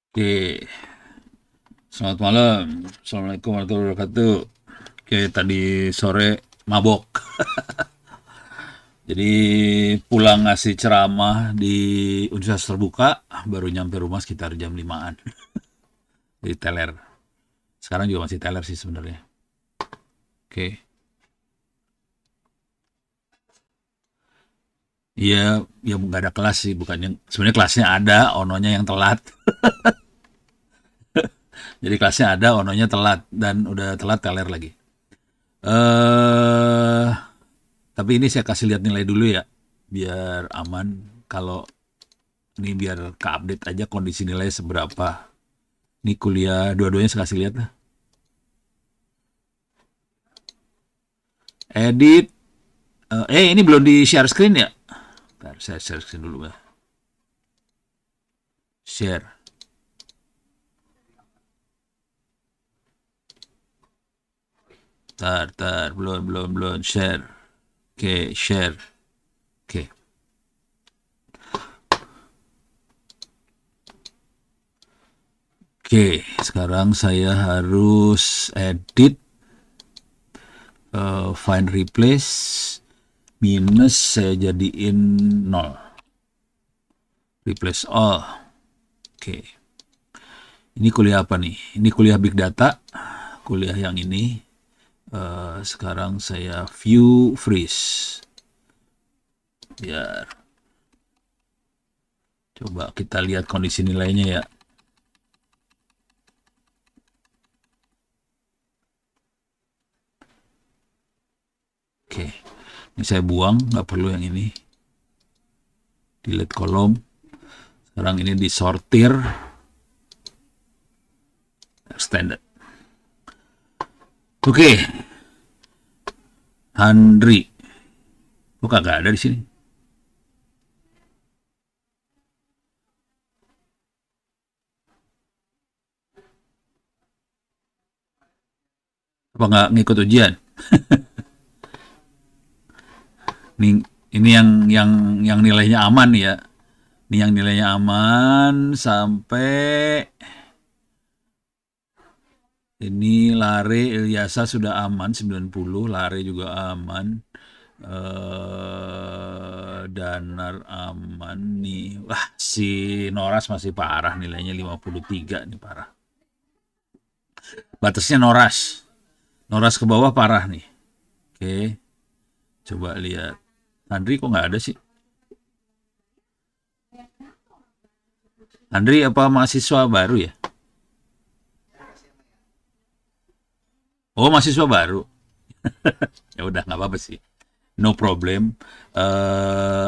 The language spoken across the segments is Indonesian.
Oke, selamat malam. Assalamualaikum warahmatullahi wabarakatuh. Oke, tadi sore mabok. Jadi pulang ngasih ceramah di Universitas Terbuka, baru nyampe rumah sekitar jam 5-an. Di teler. Sekarang juga masih teler sih sebenarnya. Oke. Iya, ya nggak ada kelas sih, bukannya. Sebenarnya kelasnya ada, ononya yang telat. Jadi kelasnya ada, ononya telat. Dan udah telat teler lagi. Eh, tapi ini saya kasih lihat nilai dulu ya, biar aman. Kalau ini biar ke-update aja kondisi nilai seberapa. Ini kuliah dua-duanya saya kasih lihat lah. Edit. Ini belum di share screen ya? Bentar, saya share screen dulu ya. Share. Tar, belum. Share. Oke, share. Oke. Oke, sekarang saya harus edit, find replace, minus saya jadiin 0. Replace all. Oke. Ini kuliah apa nih? Ini kuliah Big Data. Kuliah yang ini. Sekarang saya view freeze. Biar coba kita lihat kondisi nilainya ya. Oke. Ini saya buang, nggak perlu yang ini. Delete kolom. Sekarang ini disortir. Extended. Oke. Handri. Kok kagak ada di sini? Apa nggak ngikut ujian? Ini yang nilainya aman ya. Ini yang nilainya aman sampai ini Lare Ilyasa sudah aman 90, Lare juga aman. Danar aman nih. Wah, si Noras masih parah nilainya 53 nih parah. Batasnya Noras. Noras ke bawah parah nih. Oke, coba lihat. Andri kok nggak ada sih? Andri apa mahasiswa baru ya? Oh, mahasiswa baru. Ya udah nggak apa-apa sih. No problem.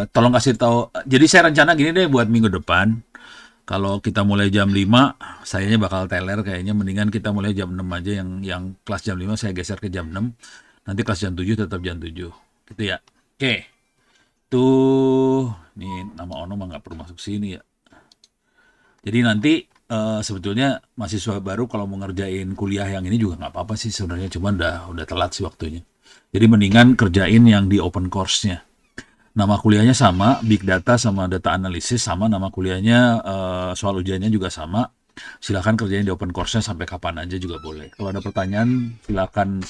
Tolong kasih tahu. Jadi saya rencana gini deh buat minggu depan. Kalau kita mulai jam 5, sayanya bakal teler kayaknya. Mendingan kita mulai jam 6 aja. Yang kelas jam 5 saya geser ke jam 6. Nanti kelas jam 7 tetap jam 7. Gitu ya. Oke. Tuh. Nih nama Ono mah nggak perlu masuk sini ya. Jadi nanti sebetulnya mahasiswa baru kalau mau ngerjain kuliah yang ini juga nggak apa-apa sih sebenarnya. Cuma udah telat sih waktunya. Jadi mendingan kerjain yang di open course-nya. Nama kuliahnya sama, Big Data sama Data Analysis sama, nama kuliahnya, soal ujiannya juga sama. Silakan kerjain di open course-nya sampai kapan aja juga boleh. Kalau ada pertanyaan, silakan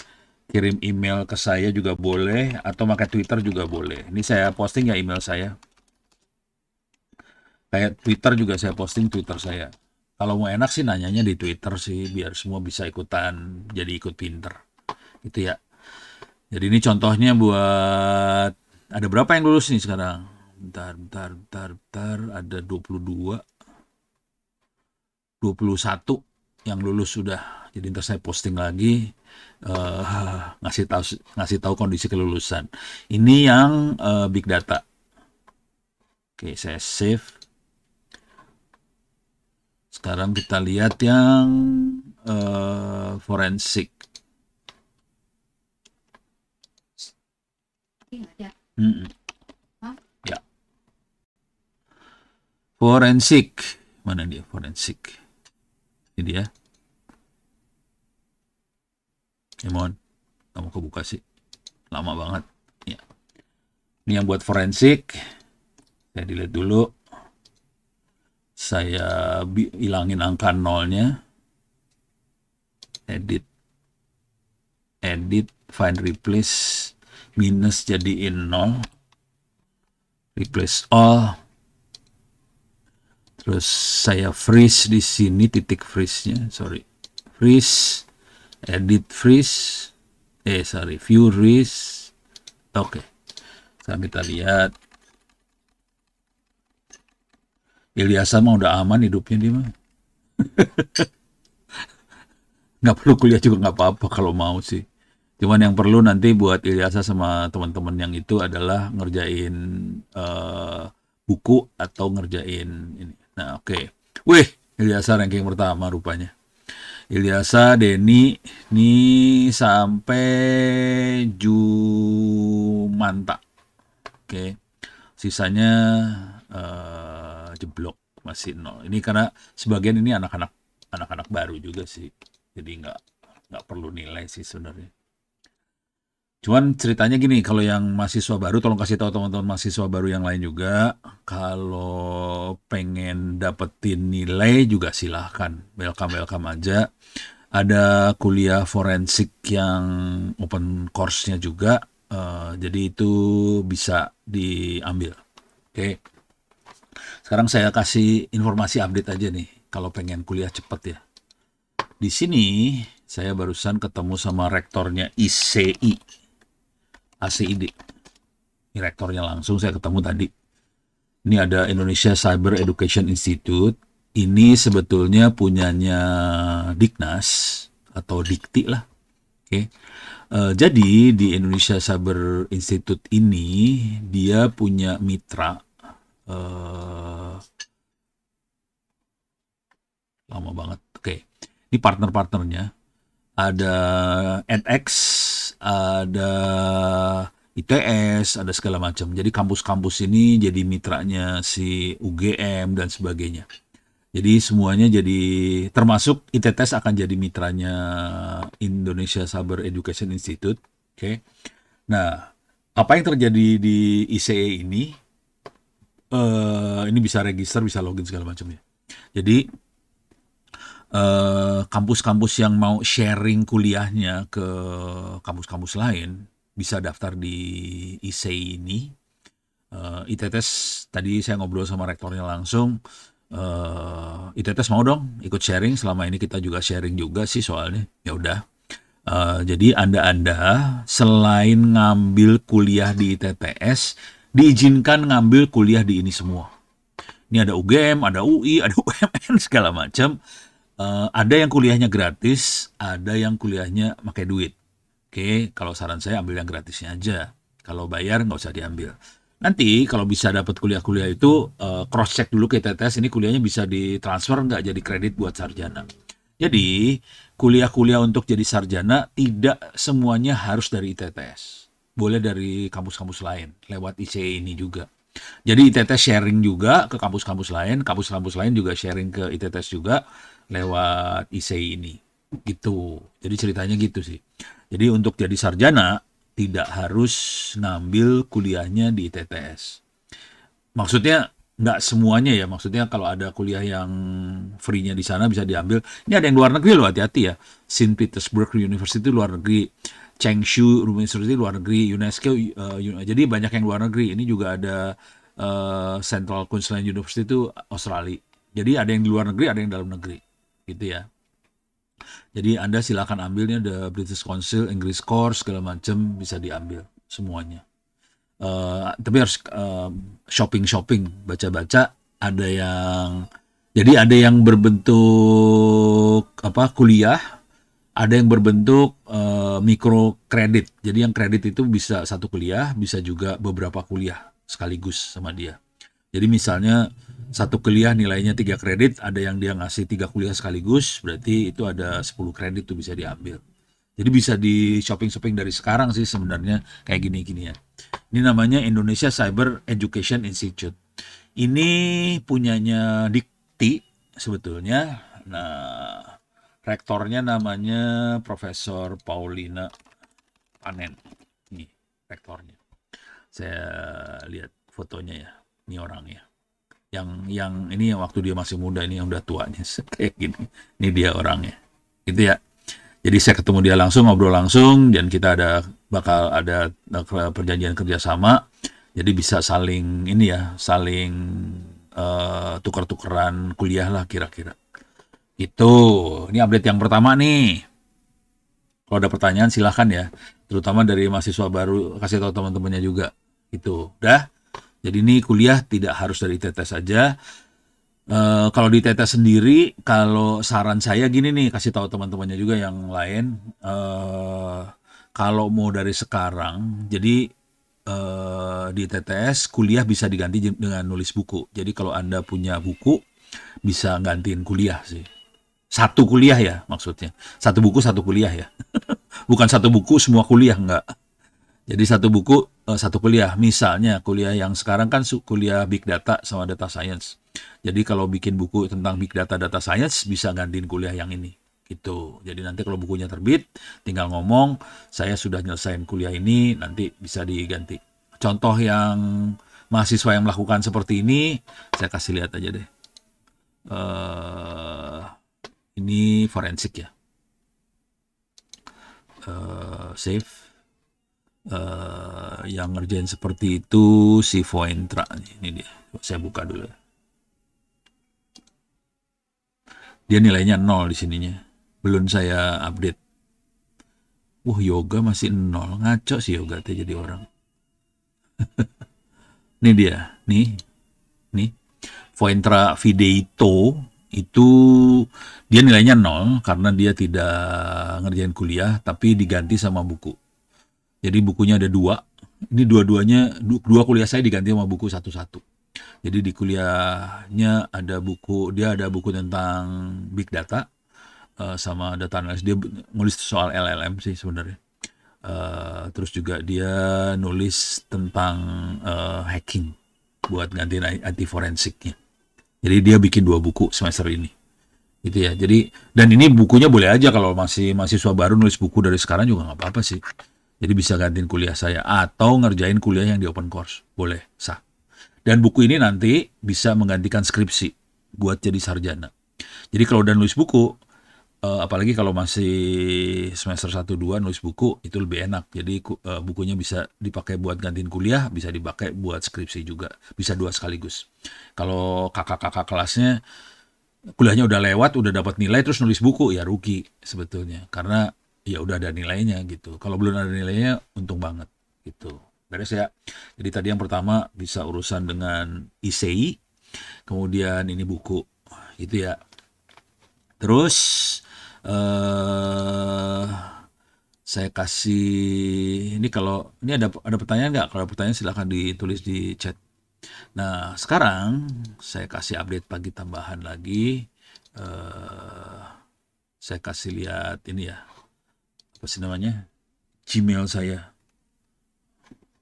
kirim email ke saya juga boleh, atau pakai Twitter juga boleh. Ini saya posting ya email saya. Kayak Twitter juga saya posting Twitter saya. Kalau mau enak sih nanyanya di Twitter sih, biar semua bisa ikutan, jadi ikut pinter. Gitu ya. Jadi ini contohnya buat ada berapa yang lulus nih sekarang? Bentar. Ada 21 yang lulus sudah. Jadi ntar saya posting lagi ngasih tahu kondisi kelulusan. Ini yang big data. Oke, saya save. Sekarang kita lihat yang forensik. Hmm, ya, forensik. Mana dia forensik? Ini dia. Emon, kamu kebuka sih. Lama banget. Ya. Ini yang buat forensik. Saya delete dulu. Saya hilangin angka nolnya, edit, find replace, minus jadiin 0, replace all, terus saya freeze di sini, titik freeze-nya, freeze, edit freeze, view freeze. Oke. Sekarang kita lihat. Ilyasa mah udah aman hidupnya dia mah. Nggak perlu kuliah juga nggak apa-apa kalau mau sih. Cuman yang perlu nanti buat Ilyasa sama teman-teman yang itu adalah ngerjain buku atau ngerjain ini. Nah, oke. Wih, Ilyasa ranking pertama rupanya. Ilyasa, Denny, ini sampai Jumanta. Oke. Sisanya jeblok, masih 0. Ini karena sebagian ini anak-anak baru juga sih. Jadi nggak perlu nilai sih sebenarnya. Cuman ceritanya gini, kalau yang mahasiswa baru, tolong kasih tahu teman-teman mahasiswa baru yang lain juga, kalau pengen dapetin nilai juga silahkan, welcome aja. Ada kuliah forensik yang open course-nya juga, jadi itu bisa diambil. Oke. Sekarang saya kasih informasi update aja nih, kalau pengen kuliah cepet ya. Di sini saya barusan ketemu sama rektornya ICI, ACID. Ini rektornya langsung saya ketemu tadi. Ini ada Indonesia Cyber Education Institute. Ini sebetulnya punyanya Diknas atau Dikti lah. Oke. Jadi di Indonesia Cyber Institute ini dia punya mitra, lama banget. Oke. Ini partner-partnernya. Ada edX, ada ITS, ada segala macam. Jadi kampus-kampus ini jadi mitranya si UGM dan sebagainya. Jadi semuanya jadi, termasuk ITTS akan jadi mitranya Indonesia Cyber Education Institute. Oke. Nah, apa yang terjadi di ICE ini? Ini bisa register, bisa login segala macam ya. Jadi kampus-kampus yang mau sharing kuliahnya ke kampus-kampus lain bisa daftar di ICE ini. ITTS tadi saya ngobrol sama rektornya langsung. ITTS mau dong ikut sharing, selama ini kita juga sharing juga sih soalnya. Ya udah. Jadi Anda selain ngambil kuliah di ITTS, diizinkan ngambil kuliah di ini semua. Ini ada UGM, ada UI, ada UMN segala macam. Ada yang kuliahnya gratis, ada yang kuliahnya pakai duit. Oke, kalau saran saya ambil yang gratisnya aja. Kalau bayar nggak usah diambil. Nanti kalau bisa dapat kuliah-kuliah itu, cross check dulu ke ITTS, ini kuliahnya bisa ditransfer nggak jadi kredit buat sarjana. Jadi kuliah-kuliah untuk jadi sarjana tidak semuanya harus dari ITTS. Boleh dari kampus-kampus lain lewat ICE ini juga. Jadi ITTS sharing juga ke kampus-kampus lain juga sharing ke ITTS juga lewat ICE ini. Gitu. Jadi ceritanya gitu sih. Jadi untuk jadi sarjana tidak harus ngambil kuliahnya di ITTS. Maksudnya nggak semuanya ya. Maksudnya kalau ada kuliah yang free-nya di sana bisa diambil. Ini ada yang luar negeri loh, hati-hati ya. Saint Petersburg University luar negeri, Changshu University luar negeri, UNESCO. Jadi banyak yang luar negeri. Ini juga ada Central Queensland University itu Australia. Jadi ada yang di luar negeri, ada yang dalam negeri. Gitu ya. Jadi Anda silakan ambilnya, ada British Council, English Course, segala macam bisa diambil semuanya. Tapi harus shopping, baca-baca. Ada yang, jadi ada yang berbentuk apa kuliah, ada yang berbentuk mikro kredit. Jadi yang kredit itu bisa satu kuliah, bisa juga beberapa kuliah sekaligus sama dia. Jadi misalnya satu kuliah nilainya 3 kredit, ada yang dia ngasih 3 kuliah sekaligus, berarti itu ada 10 kredit tuh bisa diambil. Jadi bisa di shopping-shopping dari sekarang sih sebenarnya kayak gini-gini ya. Ini namanya Indonesia Cyber Education Institute. Ini punyanya Dikti sebetulnya. Nah, rektornya namanya Profesor Paulina Panen. Ini rektornya. Saya lihat fotonya ya. Ini orangnya. Yang ini yang waktu dia masih muda, ini yang udah tuanya kayak gini. Ini dia orangnya. Itu ya. Jadi saya ketemu dia langsung, ngobrol langsung, dan kita bakal ada perjanjian kerjasama. Jadi bisa saling ini ya, saling tukar-tukeran kuliah lah kira-kira. Itu, ini update yang pertama nih. Kalau ada pertanyaan silahkan ya, terutama dari mahasiswa baru, kasih tahu teman-temannya juga. Itu, udah. Jadi ini kuliah tidak harus dari ITT saja. Kalau di ITT sendiri, kalau saran saya gini nih, kasih tahu teman-temannya juga yang lain. Kalau mau dari sekarang, jadi di TTS kuliah bisa diganti dengan nulis buku. Jadi kalau Anda punya buku, bisa gantiin kuliah sih. Satu kuliah ya maksudnya. Satu buku satu kuliah ya. Bukan satu buku semua kuliah, enggak. Jadi satu buku satu kuliah. Misalnya kuliah yang sekarang kan kuliah Big Data sama Data Science. Jadi kalau bikin buku tentang Big Data Data Science bisa gantiin kuliah yang ini. Gitu. Jadi nanti kalau bukunya terbit, tinggal ngomong, saya sudah nyelesain kuliah ini, nanti bisa diganti. Contoh yang mahasiswa yang melakukan seperti ini, saya kasih lihat aja deh. Uh, ini forensik ya. Save. Yang ngerjain seperti itu si Voentra. Ini dia. Saya buka dulu. Dia nilainya 0 di sininya. Belum saya update. Yoga masih 0. Ngaco sih yoga teh jadi orang. Ini dia. Nih. Voentra Videito itu dia nilainya 0 karena dia tidak ngerjain kuliah tapi diganti sama buku. Jadi bukunya ada 2. Ini dua kuliah saya diganti sama buku satu-satu. Jadi di kuliahnya dia ada buku tentang big data sama data analysis. Dia nulis soal LLM sih sebenarnya. Terus juga dia nulis tentang hacking buat gantiin IT forensiknya. Jadi dia bikin 2 buku semester ini. Gitu ya. Jadi dan ini bukunya boleh aja kalau masih mahasiswa baru nulis buku dari sekarang juga nggak apa-apa sih. Jadi bisa gantiin kuliah saya atau ngerjain kuliah yang di open course. Boleh, sah. Dan buku ini nanti bisa menggantikan skripsi buat jadi sarjana. Jadi kalau udah nulis buku, apalagi kalau masih semester 1-2 nulis buku, itu lebih enak. Jadi bukunya bisa dipakai buat gantiin kuliah, bisa dipakai buat skripsi juga. Bisa 2 sekaligus. Kalau kakak-kakak kelasnya kuliahnya udah lewat, udah dapat nilai, terus nulis buku, ya rugi sebetulnya. Karena ya udah ada nilainya gitu. Kalau belum ada nilainya, untung banget gitu. Beres ya. Jadi tadi yang pertama bisa urusan dengan ICI, kemudian ini buku, gitu ya. Terus eh saya kasih ini kalau ini ada pertanyaan nggak? Kalau ada pertanyaan silahkan ditulis di chat. Nah sekarang saya kasih update pagi tambahan lagi. Eh saya kasih lihat ini ya, apa sih namanya, Gmail saya.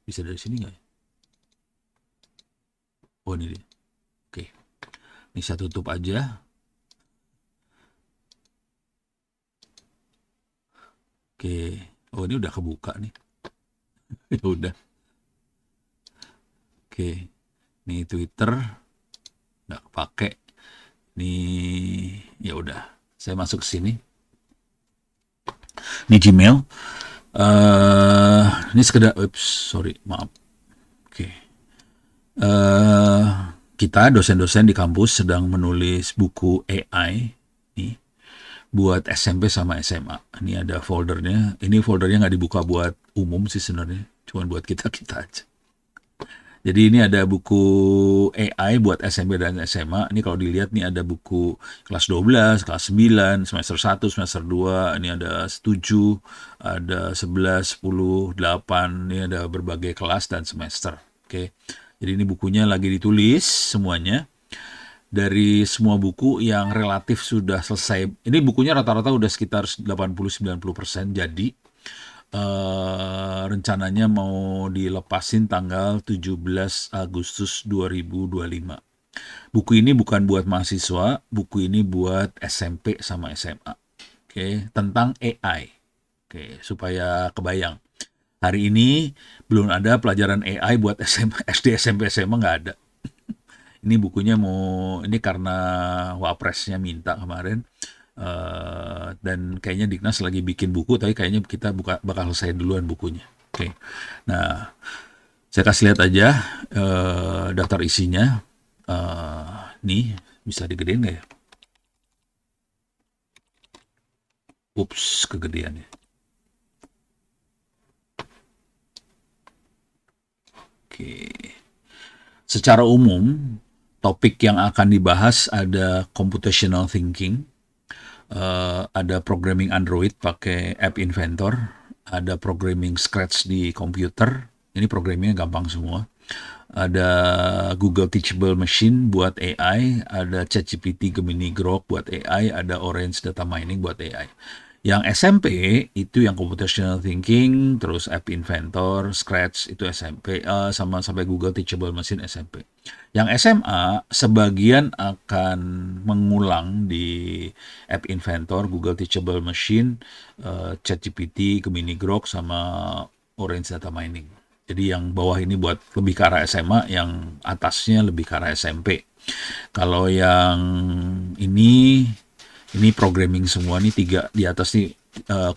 Bisa dari sini nggak ya? Oh ini dia. Oke, ini saya tutup aja. Oke, oh ini udah kebuka nih. Ya udah. Oke, ini Twitter nggak pakai. Nih ya udah. Saya masuk ke sini. Ini Gmail. Ini sekedar, sorry, maaf. Oke. Kita dosen-dosen di kampus sedang menulis buku AI nih buat SMP sama SMA. Ini ada foldernya. Ini foldernya nggak dibuka buat umum sih sebenarnya, cuma buat kita-kita aja. Jadi ini ada buku AI buat SMP dan SMA. Ini kalau dilihat nih ada buku kelas 12, kelas 9, semester 1, semester 2. Ini ada 7, ada 11, 10, 8. Ini ada berbagai kelas dan semester. Oke. Jadi ini bukunya lagi ditulis semuanya. Dari semua buku yang relatif sudah selesai. Ini bukunya rata-rata udah sekitar 80-90% jadi. Rencananya mau dilepasin tanggal 17 Agustus 2025. Buku ini bukan buat mahasiswa, buku ini buat SMP sama SMA. Oke, tentang AI. Oke, supaya kebayang. Hari ini belum ada pelajaran AI buat SMA, SD, SMP, SMA nggak ada. Ini bukunya ini karena Wapresnya minta kemarin, dan kayaknya Dignas lagi bikin buku, tapi kayaknya kita bakal selesai duluan bukunya. Oke. Nah, saya kasih lihat aja daftar isinya. Nih, bisa digedein nggak ya? Ups, kegedean ya. Oke. Secara umum, topik yang akan dibahas ada computational thinking, ada programming Android pakai App Inventor, ada programming Scratch di komputer, ini programmingnya gampang semua. Ada Google Teachable Machine buat AI, ada ChatGPT Gemini Grok buat AI, ada Orange Data Mining buat AI. Yang SMP itu yang computational thinking, terus App Inventor, Scratch itu SMP, sama sampai Google Teachable Machine SMP. Yang SMA sebagian akan mengulang di App Inventor, Google Teachable Machine, ChatGPT, Gemini Grok, sama Orange Data Mining. Jadi yang bawah ini buat lebih ke arah SMA, yang atasnya lebih ke arah SMP. Kalau yang ini programming semua nih, tiga di atas nih,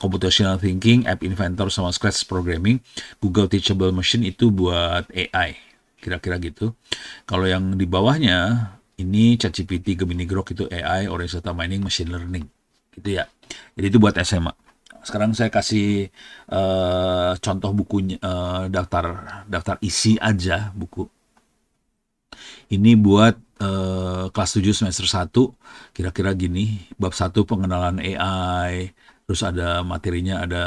computational thinking, App Inventor, sama Scratch programming. Google Teachable Machine itu buat AI, kira-kira gitu. Kalau yang di bawahnya ini ChatGPT, Gemini Grok itu AI, Orange Data Mining, Machine Learning, gitu ya. Jadi itu buat SMA. Sekarang saya kasih contoh bukunya, daftar isi aja buku. Ini buat kelas 7 semester 1, kira-kira gini. Bab 1 pengenalan AI, terus ada materinya, ada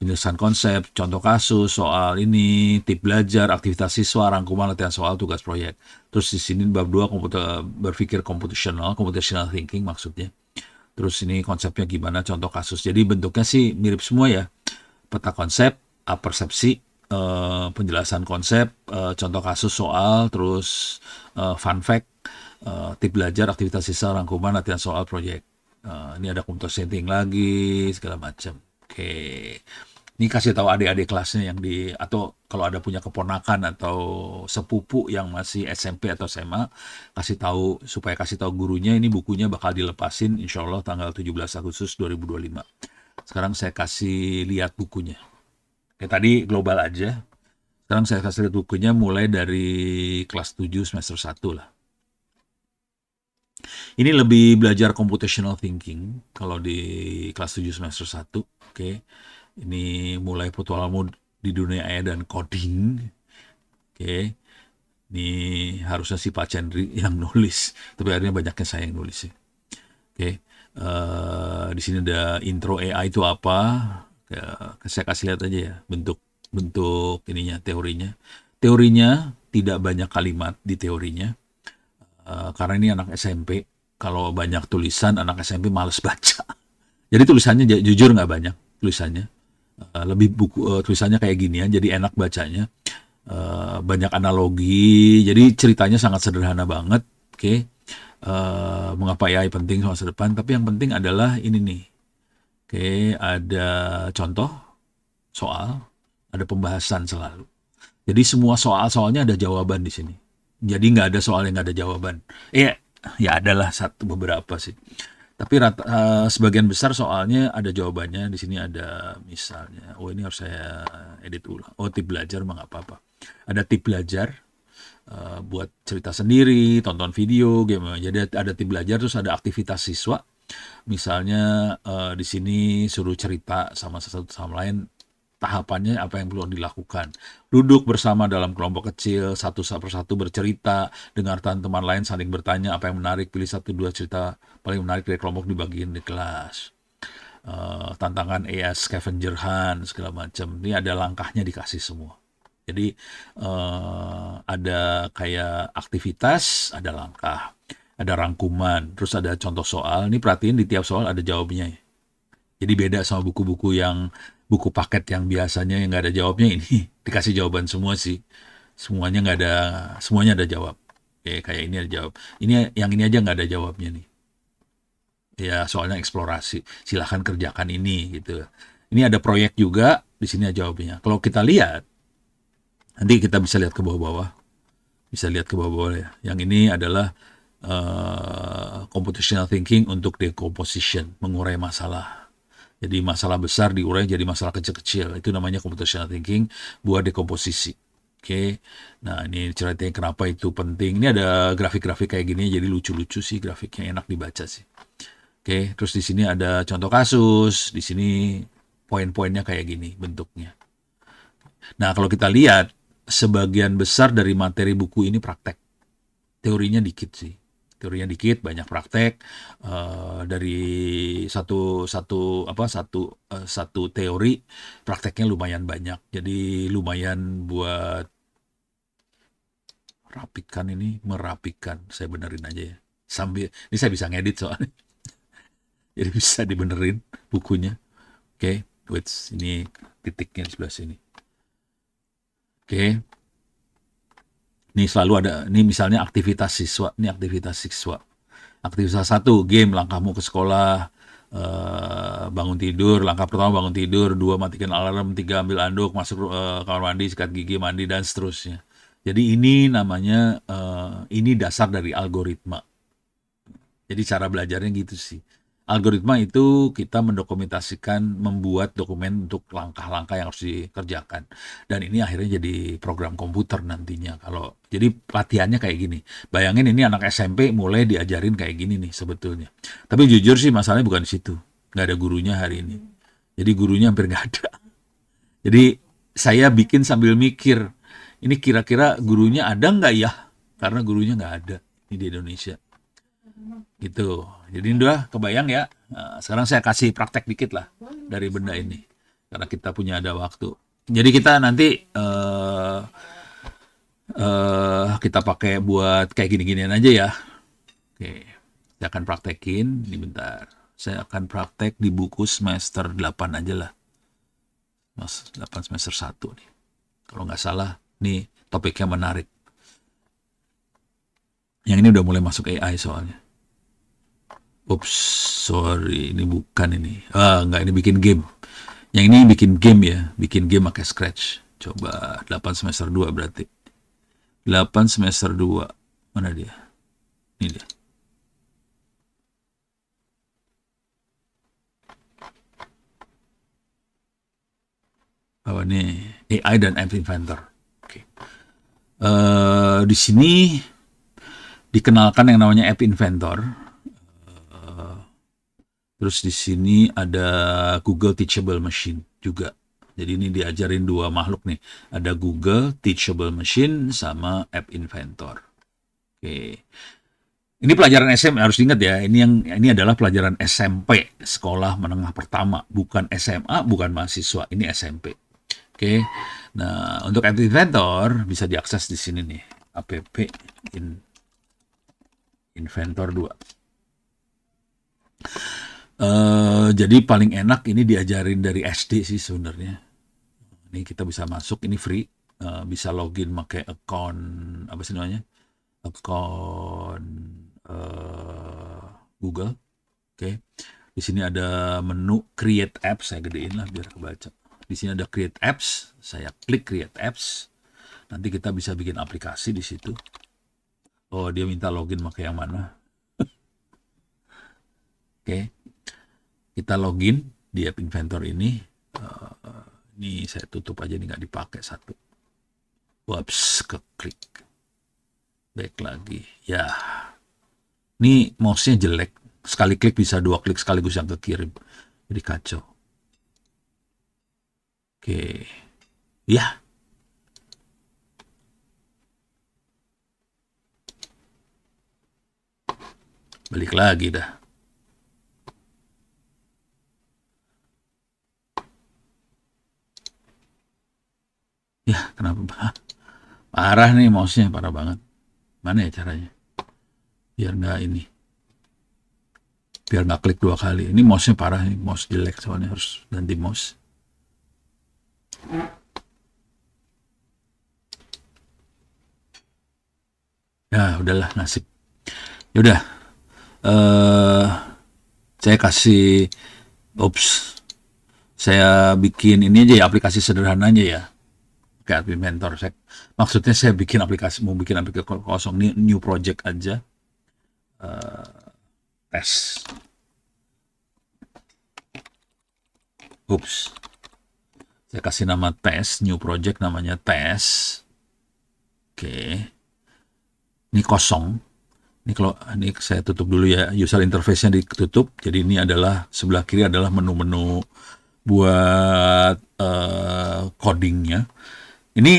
penjelasan konsep, contoh kasus, soal ini, tip belajar, aktivitas siswa, rangkuman latihan soal, tugas proyek. Terus di sini bab 2 berpikir computational thinking maksudnya. Terus ini konsepnya gimana, contoh kasus. Jadi bentuknya sih mirip semua ya. Peta konsep, persepsi, penjelasan konsep, contoh kasus soal, terus fun fact, tip belajar, aktivitas sisa, rangkuman, latihan soal, proyek. Ini ada computer setting lagi, segala macam. Oke. Ini kasih tahu adik-adik kelasnya yang atau kalau ada punya keponakan atau sepupu yang masih SMP atau SMA, supaya kasih tahu gurunya ini bukunya bakal dilepasin insya Allah tanggal 17 Agustus 2025. Sekarang saya kasih lihat bukunya. Kayak tadi global aja. Sekarang saya kasih lihat bukunya mulai dari kelas 7 semester 1 lah. Ini lebih belajar computational thinking kalau di kelas 7 semester 1. Oke. Ini mulai petualanganmu di dunia AI dan coding. Oke. Ini harusnya si Pak Chandri yang nulis, tapi akhirnya banyaknya saya yang nulis ya. Oke. Di sini ada intro AI itu apa. Saya kasih lihat aja ya bentuk ininya, teorinya. Teorinya tidak banyak kalimat di teorinya, karena ini anak SMP. Kalau banyak tulisan, anak SMP males baca. Jadi tulisannya jujur nggak banyak tulisannya. Lebih tulisannya kayak gini ya, jadi enak bacanya. Banyak analogi, jadi ceritanya sangat sederhana banget. Oke. Mengapa AI penting masa depan? Tapi yang penting adalah ini nih. Oke, ada contoh soal, ada pembahasan selalu. Jadi semua soalnya ada jawaban di sini. Jadi nggak ada soal yang nggak ada jawaban. Ya adalah beberapa sih. Tapi sebagian besar soalnya ada jawabannya. Di sini ada misalnya, ini harus saya edit ulang. Tip belajar mah nggak apa-apa. Ada tip belajar, buat cerita sendiri, tonton video, game. Jadi ada tip belajar, terus ada aktivitas siswa. Misalnya di sini suruh cerita sama satu sama lain, tahapannya apa yang perlu dilakukan. Duduk bersama dalam kelompok kecil, satu persatu bercerita, dengarkan teman lain saling bertanya apa yang menarik, pilih 1-2 cerita paling menarik dari kelompok dibagiin di kelas. Tantangan AI scavenger hunt, segala macam. Ini ada langkahnya dikasih semua. Jadi ada kayak aktivitas, ada langkah, ada rangkuman, terus ada contoh soal. Ini perhatiin di tiap soal ada jawabnya ya. Jadi beda sama buku paket yang biasanya yang nggak ada jawabnya, ini dikasih jawaban semua sih. Semuanya ada jawab. Kayak ini ada jawab. Yang ini aja nggak ada jawabnya nih. Ya soalnya eksplorasi. Silahkan kerjakan ini gitu. Ini ada proyek juga, di sini ada jawabnya. Kalau kita lihat, nanti kita bisa lihat ke bawah-bawah. Bisa lihat ke bawah-bawah ya. Yang ini adalah computational thinking untuk decomposition, mengurai masalah. Jadi masalah besar diurai jadi masalah kecil-kecil. Itu namanya computational thinking buat dekomposisi. Oke. Nah, ini ceritanya kenapa itu penting. Ini ada grafik-grafik kayak gini, jadi lucu-lucu sih grafiknya, enak dibaca sih. Oke, terus di sini ada contoh kasus, di sini poin-poinnya kayak gini bentuknya. Nah, kalau kita lihat, sebagian besar dari materi buku ini praktek. Teorinya dikit sih. Teorinya dikit, banyak praktek. Dari satu satu apa satu teori, prakteknya lumayan banyak. Jadi lumayan buat merapikan. Saya benerin aja ya. Sambil ini saya bisa ngedit soalnya. Jadi bisa dibenerin bukunya. Oke, wait, ini titiknya di sebelah sini. Oke. Ini selalu ada, ini misalnya aktivitas siswa, ini aktivitas siswa. Aktivitas 1, game, langkahmu ke sekolah, bangun tidur, langkah pertama bangun tidur, 2 matikan alarm, 3 ambil anduk, masuk kamar mandi, sikat gigi, mandi, dan seterusnya. Jadi ini namanya, ini dasar dari algoritma. Jadi cara belajarnya gitu sih. Algoritma itu kita mendokumentasikan, membuat dokumen untuk langkah-langkah yang harus dikerjakan. Dan ini akhirnya jadi program komputer nantinya. Jadi latihannya kayak gini. Bayangin ini anak SMP mulai diajarin kayak gini nih sebetulnya. Tapi jujur sih masalahnya bukan di situ. Nggak ada gurunya hari ini. Jadi gurunya hampir nggak ada. Jadi saya bikin sambil mikir, ini kira-kira gurunya ada nggak ya? Karena gurunya nggak ada ini di Indonesia. Gitu. Jadi udah kebayang ya. Nah, sekarang saya kasih praktek dikit lah dari benda ini. Karena kita punya ada waktu. Jadi kita nanti kita pakai buat kayak gini-ginian aja ya. Oke. Saya akan praktekin. Ini bentar. Saya akan praktek di buku semester 8 aja lah. 8 semester 1 nih. Kalau nggak salah, nih topiknya menarik. Yang ini udah mulai masuk AI soalnya. Ups, sorry, ini bukan ini. Enggak, ini bikin game. Yang ini bikin game ya, bikin game pakai Scratch. Coba 8 semester 2 berarti. 8 semester 2. Mana dia? Ini dia. Apa nih? AI dan App Inventor. Oke. Di sini dikenalkan yang namanya App Inventor. Terus di sini ada Google Teachable Machine juga. Jadi ini diajarin dua makhluk nih. Ada Google Teachable Machine sama App Inventor. Oke. Ini pelajaran SMP, harus diingat ya. Ini adalah pelajaran SMP, sekolah menengah pertama, bukan SMA, bukan mahasiswa. Ini SMP. Oke. Nah, untuk App Inventor bisa diakses di sini nih. App Inventor 2. Jadi paling enak ini diajarin dari SD sih sebenarnya. Ini kita bisa masuk, ini free, bisa login pakai account apa sih namanya? Account Google. Oke. Di sini ada menu Create Apps, saya gedein lah biar kebaca. Di sini ada Create Apps, saya klik Create Apps. Nanti kita bisa bikin aplikasi di situ. Oh, dia minta login pakai yang mana? Oke. Kita login di App Inventor ini. Ini saya tutup aja, ini nggak dipakai satu. Waps, keklik. Baik lagi. Ya. Ini mouse-nya jelek. Sekali klik bisa 2 klik sekaligus yang kekirim. Jadi kacau. Oke. Ya. Balik lagi dah. Ya, kenapa? Parah nih mouse-nya, parah banget. Mana ya caranya? Biar nggak klik 2 kali. Ini mouse-nya parah nih, mouse jelek soalnya, harus ganti mouse. Ya, udahlah, nasib. Yaudah. Saya kasih saya bikin ini aja ya, aplikasi sederhana aja ya. ke App Inventor. Maksudnya saya bikin aplikasi, mau bikin aplikasi kosong, ini new project aja. Tes. Oops. Saya kasih nama tes, new project namanya tes. Oke. Ini kosong. Ini saya tutup dulu ya, user interface-nya ditutup. Jadi ini adalah sebelah kiri adalah menu-menu buat codingnya. Ini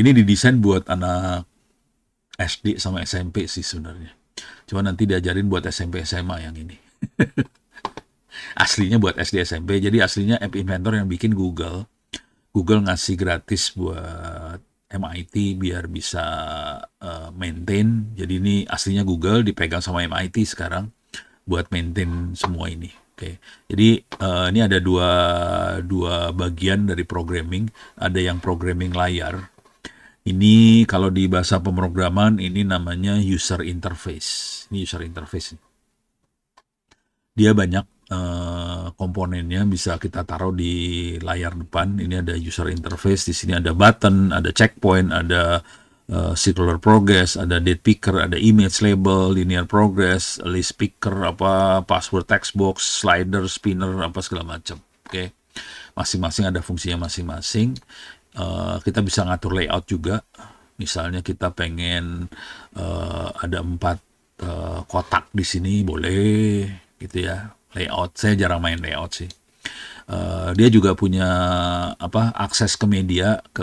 ini didesain buat anak SD sama SMP sih sebenarnya. Cuma nanti diajarin buat SMP SMA yang ini. Aslinya buat SD SMP. Jadi aslinya App Inventor yang bikin Google. Google ngasih gratis buat MIT biar bisa maintain. Jadi ini aslinya Google dipegang sama MIT sekarang buat maintain semua ini. Oke. Jadi ini ada dua bagian dari programming. Ada yang programming layar. Ini kalau di bahasa pemrograman ini namanya user interface. Ini user interface. Dia banyak komponennya, bisa kita taruh di layar depan. Ini ada user interface, di sini ada button, ada checkpoint, ada circular progress, ada date picker, ada image label, linear progress, list picker, password text box, slider, spinner, segala macam. Oke. Masing-masing ada fungsinya masing-masing. Kita bisa ngatur layout juga. Misalnya kita pengen ada 4 kotak di sini, boleh gitu ya. Layout, saya jarang main layout sih. Dia juga punya akses ke media, ke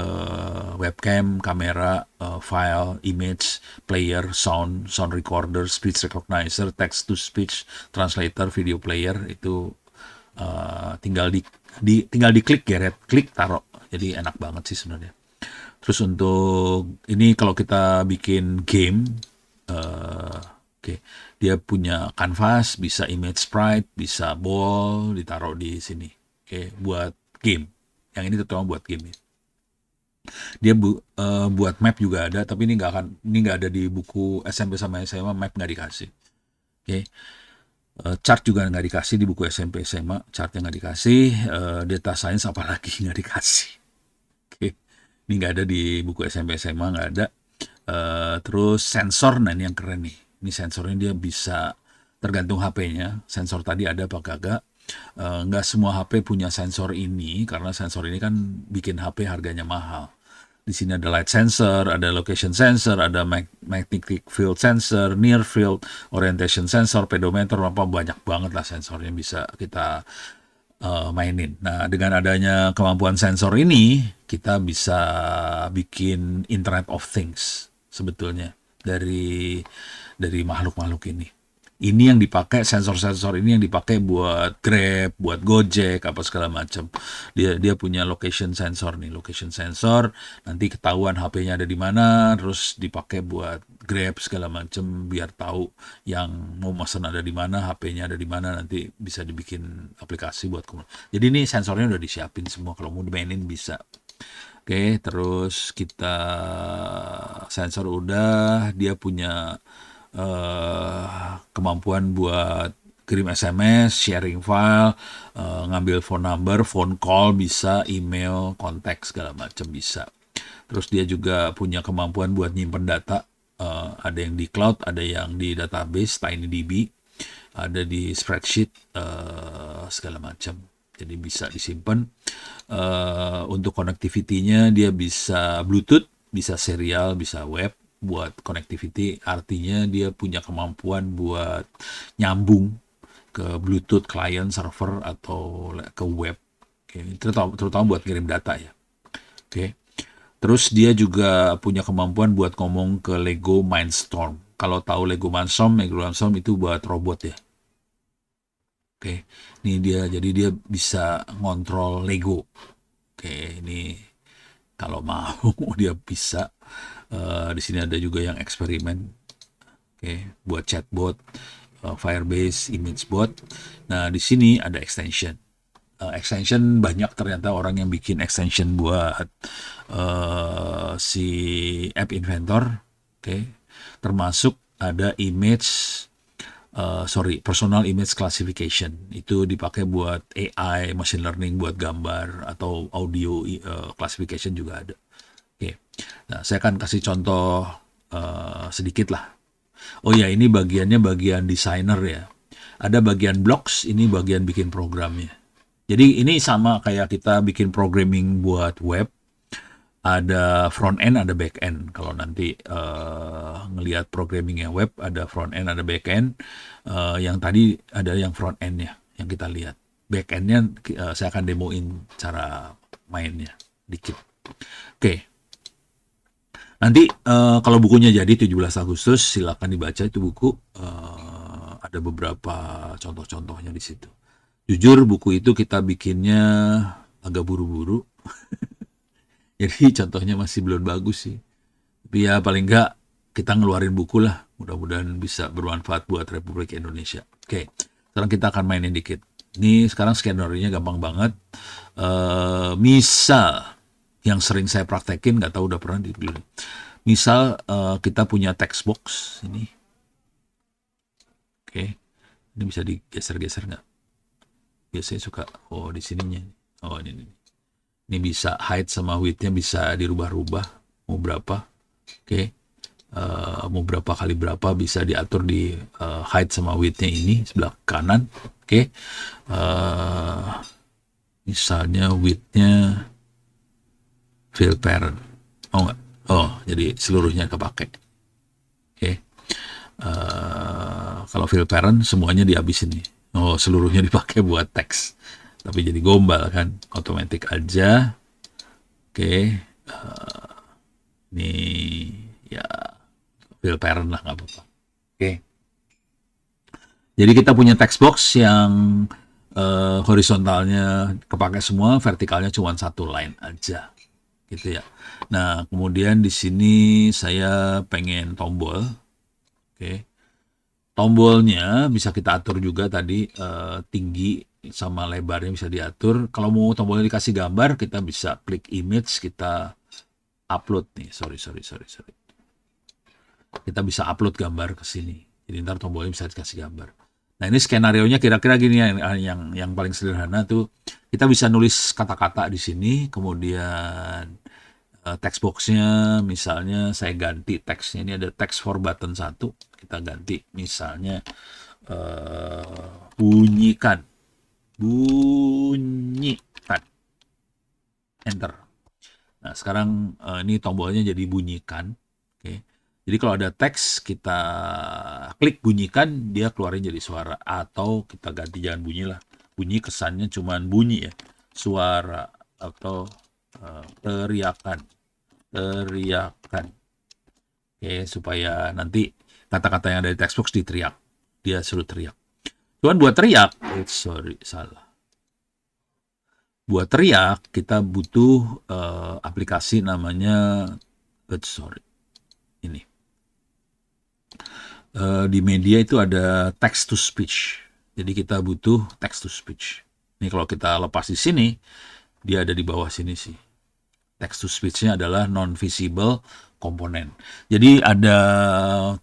webcam, kamera, file, image, player, sound recorder, speech recognizer, text to speech translator, video player. Itu tinggal diklik, klik, taruh. Jadi enak banget sih sebenarnya. Terus untuk ini kalau kita bikin game, dia punya canvas, bisa image sprite, bisa ball, ditaruh di sini. Buat game. Yang ini terutama buat game. Dia buat map juga ada, tapi ini nggak ada di buku SMP sama SMA, map nggak dikasih. Chart juga nggak dikasih di buku SMP SMA, chartnya nggak dikasih, data science apalagi nggak dikasih. Ini nggak ada di buku SMP SMA, nggak ada. Terus sensor, nah ini yang keren nih. Ini sensornya dia bisa tergantung HP-nya. Sensor tadi ada apa kagak. Nggak semua HP punya sensor ini, karena sensor ini kan bikin HP harganya mahal. Di sini ada light sensor, ada location sensor, ada magnetic field sensor, near field, orientation sensor, pedometer, banyak banget lah sensor yang bisa kita mainin. Nah, dengan adanya kemampuan sensor ini, kita bisa bikin Internet of Things sebetulnya dari makhluk-makhluk ini. Ini yang dipakai, sensor-sensor ini yang dipakai buat Grab, buat Gojek, segala macam. Dia punya location sensor nih, location sensor. Nanti ketahuan HP-nya ada di mana, terus dipakai buat Grab segala macam, biar tahu yang mau pesan ada di mana, HP-nya ada di mana, nanti bisa dibikin aplikasi buat Jadi ini sensornya udah disiapin semua, kalau mau dimainin bisa. Oke, terus kita sensor udah, dia punya kemampuan buat kirim SMS, sharing file, ngambil phone number, phone call bisa, email, kontak segala macam bisa. Terus dia juga punya kemampuan buat nyimpen data, ada yang di cloud, ada yang di database, TinyDB, ada di spreadsheet, segala macam. Jadi bisa disimpan. Untuk connectivity-nya dia bisa Bluetooth, bisa serial, bisa web. Buat connectivity artinya dia punya kemampuan buat nyambung ke Bluetooth client server atau ke web. Terutama buat kirim data ya. Terus dia juga punya kemampuan buat ngomong ke Lego Mindstorm. Kalau tahu Lego Mindstorm itu buat robot ya. Ini jadi dia bisa ngontrol Lego. Ini kalau mau dia bisa. Di sini ada juga yang eksperimen, buat chatbot, Firebase, image bot. Nah di sini ada extension. Extension banyak ternyata orang yang bikin extension buat si App Inventor. Termasuk ada image personal image classification. Itu dipakai buat AI, machine learning buat gambar atau audio classification juga ada. Oke. Nah, saya akan kasih contoh sedikit lah. Oh ya, ini bagiannya bagian desainer ya. Ada bagian blocks, ini bagian bikin programnya. Jadi ini sama kayak kita bikin programming buat web, ada front end, ada back end. Kalau nanti ngelihat programming yang web, ada front end, ada back end. Yang tadi ada yang front end ya, yang kita lihat. Back endnya saya akan demoin cara mainnya dikit. Oke. Nanti kalau bukunya jadi 17 Agustus silakan dibaca itu buku. Ada beberapa contoh-contohnya di situ. Jujur buku itu kita bikinnya agak buru-buru. Jadi contohnya masih belum bagus sih. Tapi ya paling enggak kita ngeluarin buku lah. Mudah-mudahan bisa bermanfaat buat Republik Indonesia. Oke, sekarang kita akan mainin dikit. Ini sekarang skenario-nya gampang banget. Misal yang sering saya praktekin, nggak tahu udah pernah di belum. Misal kita punya text box ini. Oke, ini bisa digeser-geser nggak? Biasanya suka, oh di sininya. Oh ini. Ini bisa height sama width-nya bisa dirubah-rubah. Mau berapa? Oke. Mau berapa kali berapa bisa diatur di height sama width-nya ini sebelah kanan. Oke. Misalnya width-nya fill parent. Oh enggak? Oh, jadi seluruhnya kepake. Oke. Kalau fill parent semuanya dihabisin nih. Oh, seluruhnya dipakai buat teks. Tapi jadi gombal kan, otomatis aja. Oke, ini ya fill parent lah nggak apa-apa. Oke, jadi kita punya text box yang horizontalnya kepake semua, vertikalnya cuma satu line aja, gitu ya. Nah, kemudian di sini saya pengen tombol. Oke, tombolnya bisa kita atur juga tadi tinggi sama lebarnya bisa diatur. Kalau mau tombolnya dikasih gambar, kita bisa klik image, kita upload nih. Sorry. Kita bisa upload gambar ke sini. Jadi ntar tombolnya bisa dikasih gambar. Nah ini skenario-nya kira-kira gini yang paling sederhana tuh. Kita bisa nulis kata-kata di sini, kemudian text box-nya misalnya saya ganti teksnya. Ini ada text for button 1. Kita ganti misalnya bunyikan. Enter. Nah sekarang ini tombolnya jadi bunyikan. Oke. Jadi kalau ada teks kita klik bunyikan, dia keluarin jadi suara. Atau kita ganti jangan bunyi lah. Bunyi kesannya cuman bunyi ya. Suara atau teriakan. Oke, supaya nanti kata-kata yang ada di text box diteriak. Dia suruh teriak. Cuman buat teriak, salah. Buat teriak kita butuh aplikasi namanya ini. Di media itu ada text to speech. Jadi kita butuh text to speech. Ini kalau kita lepas di sini, dia ada di bawah sini sih. Text to speech-nya adalah non-visible komponen. Jadi ada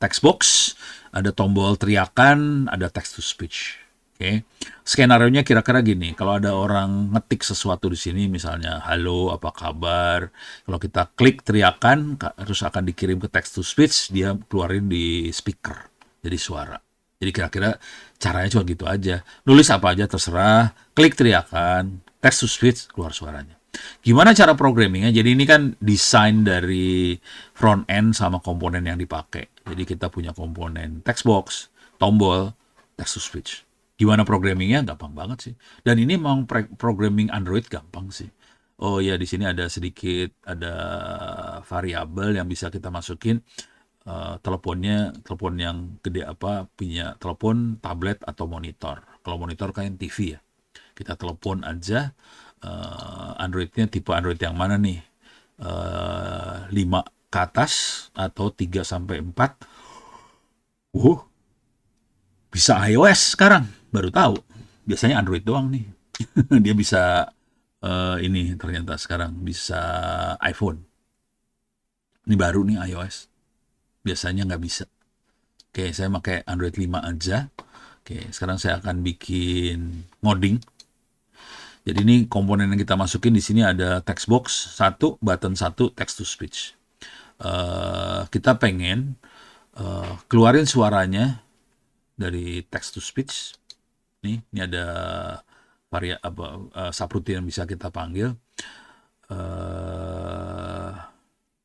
text box, ada tombol teriakan, ada text to speech. Oke. Skenario-nya kira-kira gini, kalau ada orang ngetik sesuatu di sini misalnya halo, apa kabar? Kalau kita klik teriakan terus akan dikirim ke text to speech, dia keluarin di speaker jadi suara. Jadi kira-kira caranya cuma gitu aja. Nulis apa aja terserah, klik teriakan, text to speech keluar suaranya. Gimana cara programmingnya? Jadi ini kan desain dari front end sama komponen yang dipakai. Jadi kita punya komponen text box, tombol, text to speech. Gimana programmingnya? Gampang banget sih. Dan ini memang programming Android gampang sih. Oh ya, di sini ada sedikit ada variabel yang bisa kita masukin. Telepon yang gede apa, punya telepon, tablet atau monitor. Kalau monitor kan TV ya. Kita telepon aja. Androidnya tipe Android yang mana nih? 5 ke atas atau 3 sampai 4. Bisa iOS sekarang, baru tahu. Biasanya Android doang nih. Dia bisa ini ternyata sekarang bisa iPhone. Ini baru nih iOS. Biasanya nggak bisa. Oke, saya pakai Android 5 aja. Oke, sekarang saya akan bikin ngoding. Jadi ini komponen yang kita masukin di sini ada text box satu, button satu, text to speech. Kita pengen keluarin suaranya dari text to speech. Ini ada subroutine yang bisa kita panggil.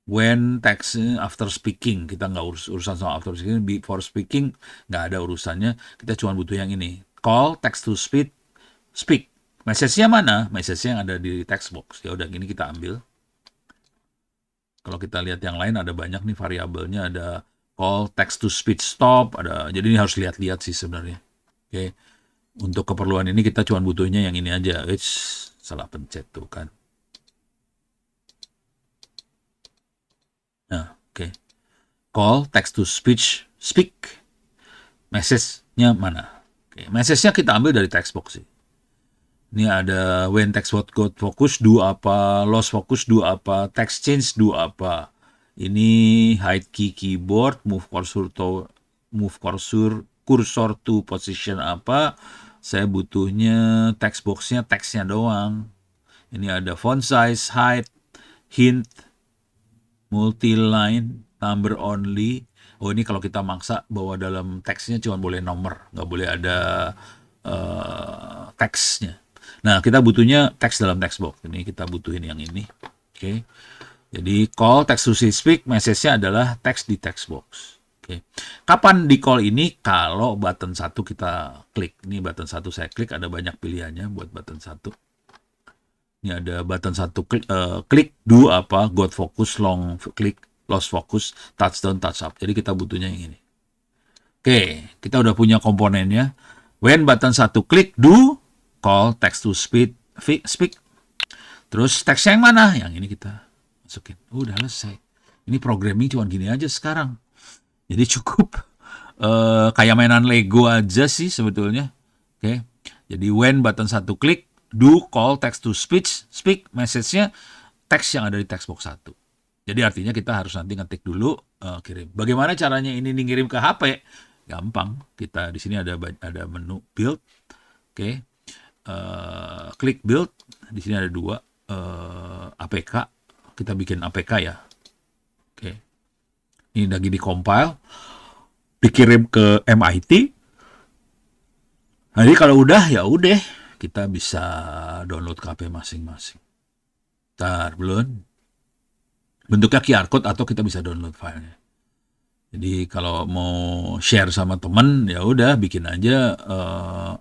When text after speaking, kita nggak urusan sama after speaking. Before speaking nggak ada urusannya, kita cuma butuh yang ini, call text to speak. Message-nya mana? Message-nya yang ada di text box. Ya udah, gini kita ambil. Kalau kita lihat yang lain ada banyak nih variabelnya, ada call text to speech stop, ada. Jadi ini harus lihat-lihat sih sebenarnya. Oke. Untuk keperluan ini kita cuma butuhnya yang ini aja. Salah pencet tuh kan. Nah, oke. Call text to speech speak. Message-nya mana? Oke, message-nya kita ambil dari text box sih. Ini ada when text what got focus do apa, lost focus do apa, text change do apa. Ini hide key keyboard, move cursor to position apa. Saya butuhnya text box-nya, text-nya doang. Ini ada font size, height, hint, multi-line, number only. Oh, ini kalau kita maksa bahwa dalam teksnya cuma boleh nomor, nggak boleh ada teksnya. Nah, kita butuhnya teks dalam text box. Ini kita butuhin yang ini. Oke. Jadi call text to speak, message-nya adalah teks di text box. Oke. Kapan di call ini? Kalau button satu kita klik. Ini button satu saya klik, ada banyak pilihannya buat button satu. Ini ada button satu klik, do apa, got focus, long click, lost focus, touchdown, touch up. Jadi kita butuhnya yang ini. Oke, kita udah punya komponennya. When button satu klik, do, call text to speak. Terus teksnya yang mana? Yang ini kita masukin. Udah selesai. Ini programming cuma gini aja sekarang. Jadi cukup kayak mainan Lego aja sih sebetulnya. Oke. Jadi when button satu klik, do call text to speak message-nya teks yang ada di text box satu. Jadi artinya kita harus nanti ngetik dulu, kirim. Bagaimana caranya ini ngirim ke HP? Gampang. Kita di sini ada menu build. Oke. Klik build. Di sini ada dua APK. Kita bikin APK ya. Oke. Ini lagi di compile. Dikirim ke MIT. Jadi kalau udah ya udah, kita bisa download ke HP masing-masing. Ntar belum. Bentuknya QR code atau kita bisa download filenya. Jadi kalau mau share sama temen ya udah bikin aja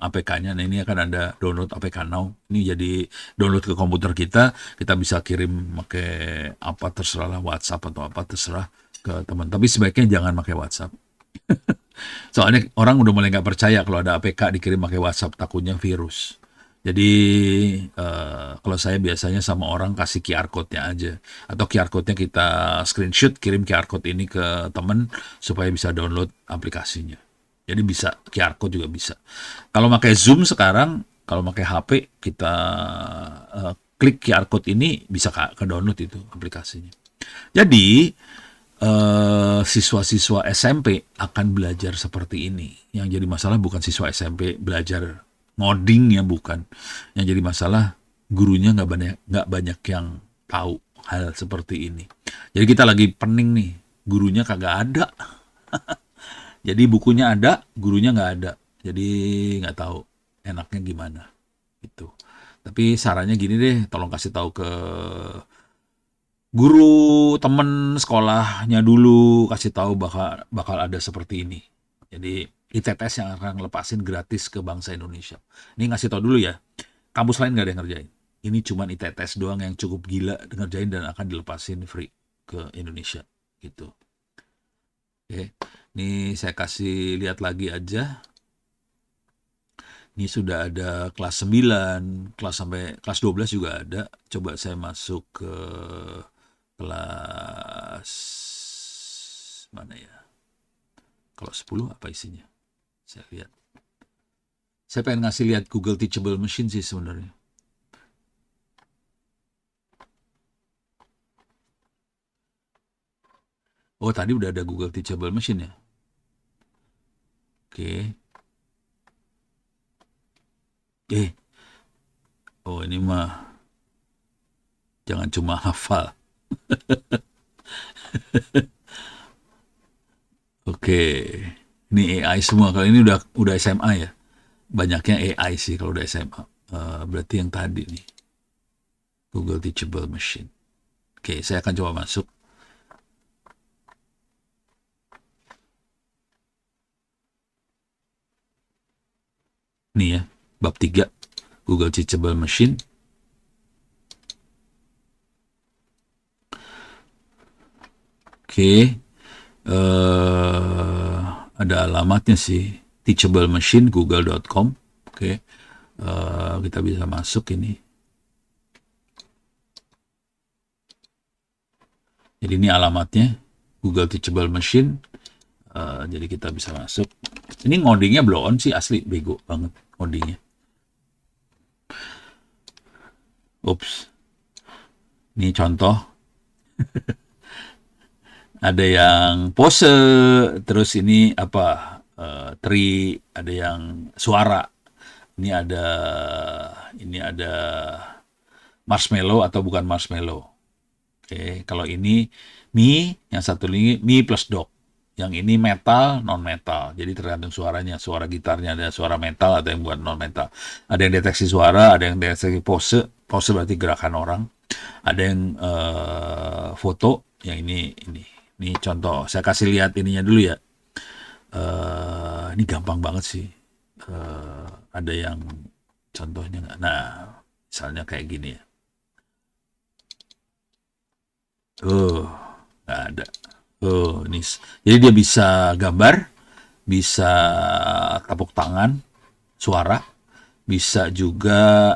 APK-nya. Nah, ini akan ada download APK now. Ini jadi download ke komputer kita bisa kirim pakai apa terserah lah, WhatsApp atau apa terserah ke teman. Tapi sebaiknya jangan pakai WhatsApp. Soalnya orang udah mulai nggak percaya kalau ada APK dikirim pakai WhatsApp, takutnya virus. Jadi kalau saya biasanya sama orang kasih QR code-nya aja. Atau QR code-nya kita screenshot, kirim QR code ini ke temen supaya bisa download aplikasinya. Jadi bisa, QR code juga bisa. Kalau pakai Zoom sekarang, kalau pakai HP, kita klik QR code ini, bisa ke download itu aplikasinya. Jadi, siswa-siswa SMP akan belajar seperti ini. Yang jadi masalah bukan siswa SMP belajar ngoding ya, bukan. Yang jadi masalah gurunya nggak banyak yang tahu hal seperti ini. Jadi kita lagi pening nih, gurunya kagak ada. Jadi bukunya ada, gurunya nggak ada. Jadi nggak tahu enaknya gimana gitu. Tapi sarannya gini deh, tolong kasih tahu ke guru temen sekolahnya dulu, kasih tahu bakal ada seperti ini. Jadi ITTS yang akan lepasin gratis ke bangsa Indonesia. Ini ngasih tahu dulu ya. Kampus lain nggak ada yang ngerjain. Ini cuma ITTS doang yang cukup gila ngerjain dan akan dilepasin free ke Indonesia gitu. Oke. Ini saya kasih lihat lagi aja. Ini sudah ada kelas 9, kelas sampai kelas 12 juga ada. Coba saya masuk ke kelas mana ya? Kalau 10 apa isinya? Saya lihat. Saya pengen ngasih lihat Google Teachable Machine sih sebenarnya. Oh, tadi udah ada Google Teachable Machine ya? Oke. Eh, oh ini mah jangan cuma hafal. Oke, ini AI semua. Kalau ini udah SMA ya. Banyaknya AI sih kalau udah SMA. Berarti yang tadi nih, Google Teachable Machine. Oke, saya akan coba masuk. Nih ya, bab 3, Google Teachable Machine. Oke, ada alamatnya sih, Teachable Machine, google.com. Oke, kita bisa masuk ini. Jadi ini alamatnya, Google Teachable Machine. Jadi kita bisa masuk. Ini ngodingnya blow on sih, asli bego banget ngodingnya. Ups, ini contoh. Ada yang pose, terus ini apa? Tri, ada yang suara. Ini ada marshmallow atau bukan marshmallow. Oke, kalau ini Mi, yang satu lagi Mi plus dog. Yang ini metal, non metal. Jadi tergantung suaranya. Suara gitarnya ada suara metal, ada yang buat non metal. Ada yang deteksi suara, ada yang deteksi pose. Pose berarti gerakan orang. Ada yang foto. Yang ini contoh. Saya kasih lihat ininya dulu ya. Ini gampang banget sih. Ada yang contohnya nggak? Nah, misalnya kayak gini ya. Nggak ada. Ini. Jadi dia bisa gambar, bisa tepuk tangan, suara, bisa juga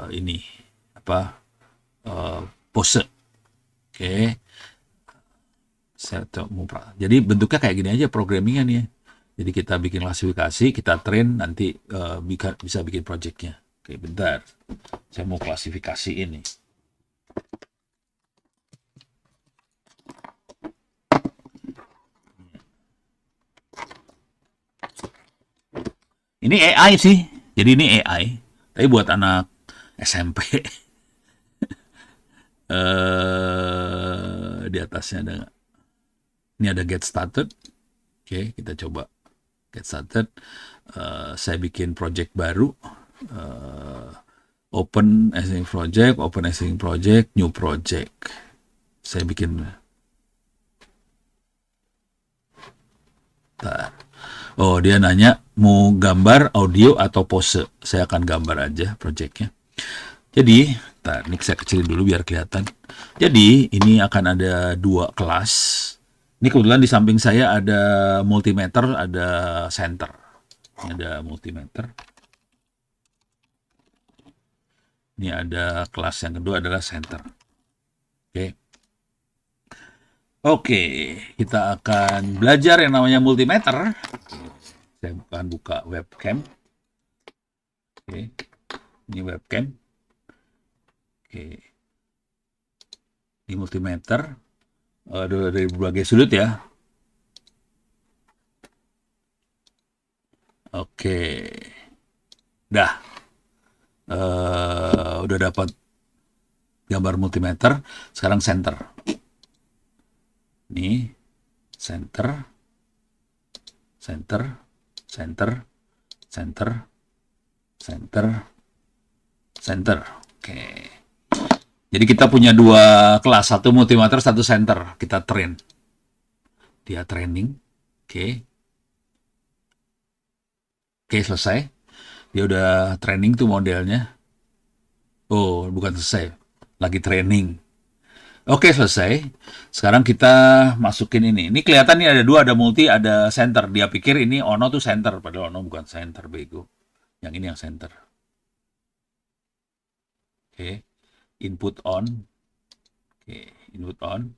ini apa pose. Oke, jadi bentuknya kayak gini aja programmingnya nih ya. Jadi kita bikin klasifikasi, kita train, nanti bisa bikin projectnya. Oke, bentar. Saya mau klasifikasi ini. Ini AI sih. Jadi ini AI. Tapi buat anak SMP. Di atasnya ada. Ini ada get started. Oke, kita coba get started. Saya bikin project baru. Open existing project, new project. Saya bikin. Oh, dia nanya mau gambar, audio, atau pose. Saya akan gambar aja projectnya. Jadi, ini saya kecilin dulu biar kelihatan. Jadi, ini akan ada 2 kelas. Ini kebetulan di samping saya ada multimeter, ada center. Ini ada multimeter. Ini ada kelas yang kedua adalah center. Oke. Oke, kita akan belajar yang namanya multimeter. Saya akan buka webcam. Oke, ini webcam. Oke, ini multimeter. Dari berbagai sudut ya. Oke, dah. Udah dapat gambar multimeter. Sekarang center. Ini center, center, center, center, center, center. Oke. Jadi kita punya 2 kelas, satu multimeter, satu center. Kita train. Dia training. Oke. Oke, selesai. Dia udah training tuh modelnya. Oh, bukan selesai. Lagi training. Oke, selesai. Sekarang kita masukin ini. Ini kelihatan nih ada 2, ada multi, ada center. Dia pikir ini Ono tuh center, padahal Ono bukan center, bego. Yang ini yang center. Oke. Input on. Oke, input on.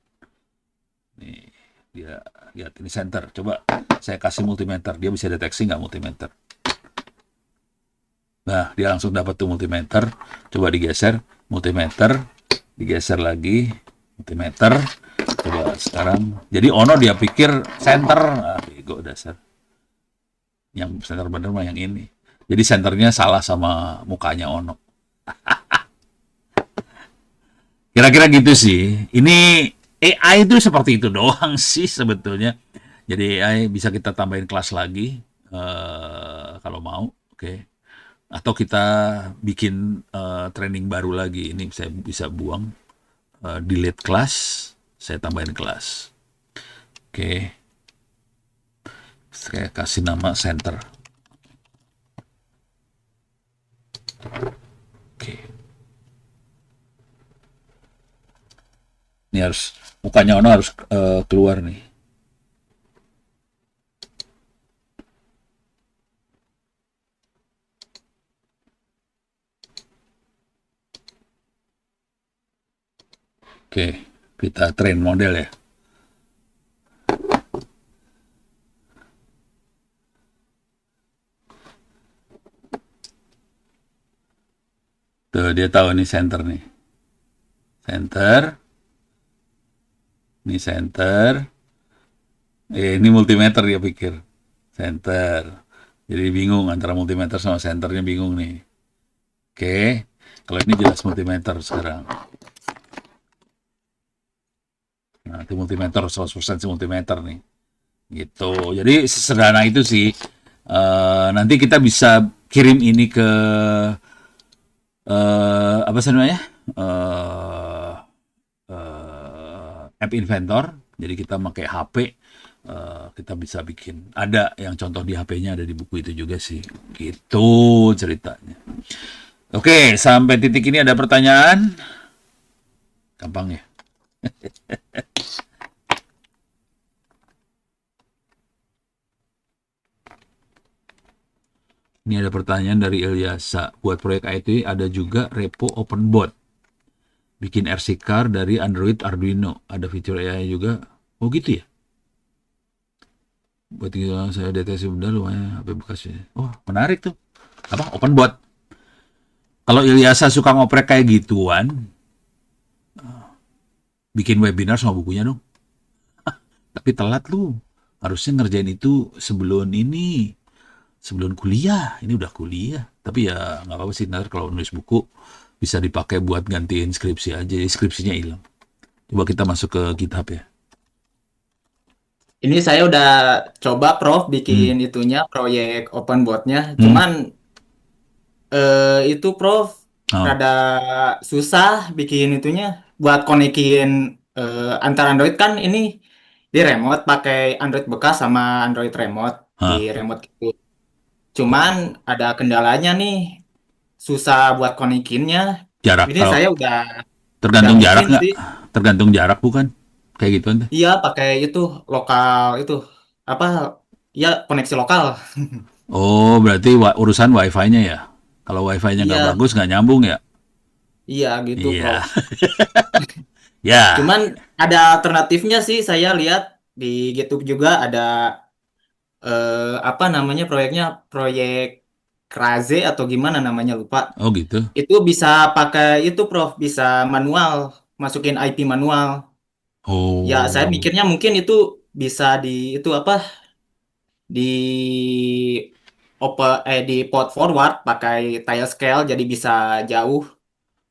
Nih, dia lihat ini center. Coba saya kasih multimeter. Dia bisa deteksi nggak multimeter? Nah, dia langsung dapat tuh multimeter. Coba digeser, multimeter. Digeser lagi, multimeter. Coba sekarang. Jadi Ono dia pikir center. Ah, bego dasar. Yang center bener mah yang ini. Jadi senternya salah sama mukanya Ono. Kira-kira gitu sih. Ini AI itu seperti itu doang sih sebetulnya. Jadi AI bisa kita tambahin kelas lagi kalau mau, oke. Atau kita bikin training baru lagi. Ini saya bisa buang, delete kelas, saya tambahin kelas. Oke, saya kasih nama center. Oke, ini harus mukanya Ono harus keluar nih. Oke, kita train model ya. Tuh dia tahu nih center nih. Center, ini center. Ini multimeter dia pikir. Center. Jadi bingung antara multimeter sama centernya bingung nih. Oke, kalau ini jelas multimeter sekarang. Nah, itu multimeter, 100% multimeter nih. Gitu. Jadi sesederhana itu sih. Nanti kita bisa kirim ini ke apa sih namanya? Uh, App Inventor. Jadi kita pakai HP, kita bisa bikin. Ada yang contoh di HP-nya ada di buku itu juga sih. Gitu ceritanya. Oke, sampai titik ini ada pertanyaan? Gampang ya. Ini ada pertanyaan dari Ilyasa. Buat proyek IT ada juga repo OpenBot. Bikin RC car dari Android Arduino. Ada fitur AI juga. Oh gitu ya? Buat saya deteksi benda lumayan HP bekasnya. Oh menarik tuh. Apa? OpenBot. Kalau Ilyasa suka ngoprek kayak gituan, bikin webinar sama bukunya dong. Tapi telat lu. Harusnya ngerjain itu sebelum ini. Sebelum kuliah. Ini udah kuliah. Tapi ya nggak apa-apa sih. Ntar kalau nulis buku bisa dipakai buat gantiin skripsi aja. Skripsinya hilang. Coba kita masuk ke GitHub ya. Ini saya udah coba Prof Hmm. bikin itunya proyek open board-nya. Hmm. Cuman itu Prof Oh. rada susah bikin itunya buat konekin antar Android kan ini di remote pakai Android bekas sama Android remote di Hah. remote gitu. Cuman ada kendalanya nih susah buat konekinnya. Jarak. Ini Kalau saya udah tergantung jarak bikin nggak? sih. Tergantung jarak bukan? Kayak gitu ente. Iya pakai itu lokal itu apa ya koneksi lokal. Oh, berarti urusan wifi-nya ya? Kalau wifi-nya nggak Iya, bagus, nggak nyambung ya? iya gitu, Iya. Prof. Ya. Cuman ada alternatifnya sih saya lihat di YouTube juga ada apa namanya proyeknya proyek Kraze atau gimana namanya lupa. Oh gitu. Itu bisa pakai itu Prof, bisa manual, masukin IP manual. Ya, saya Oh. mikirnya mungkin itu bisa di itu apa di di port forward pakai tile scale jadi bisa jauh.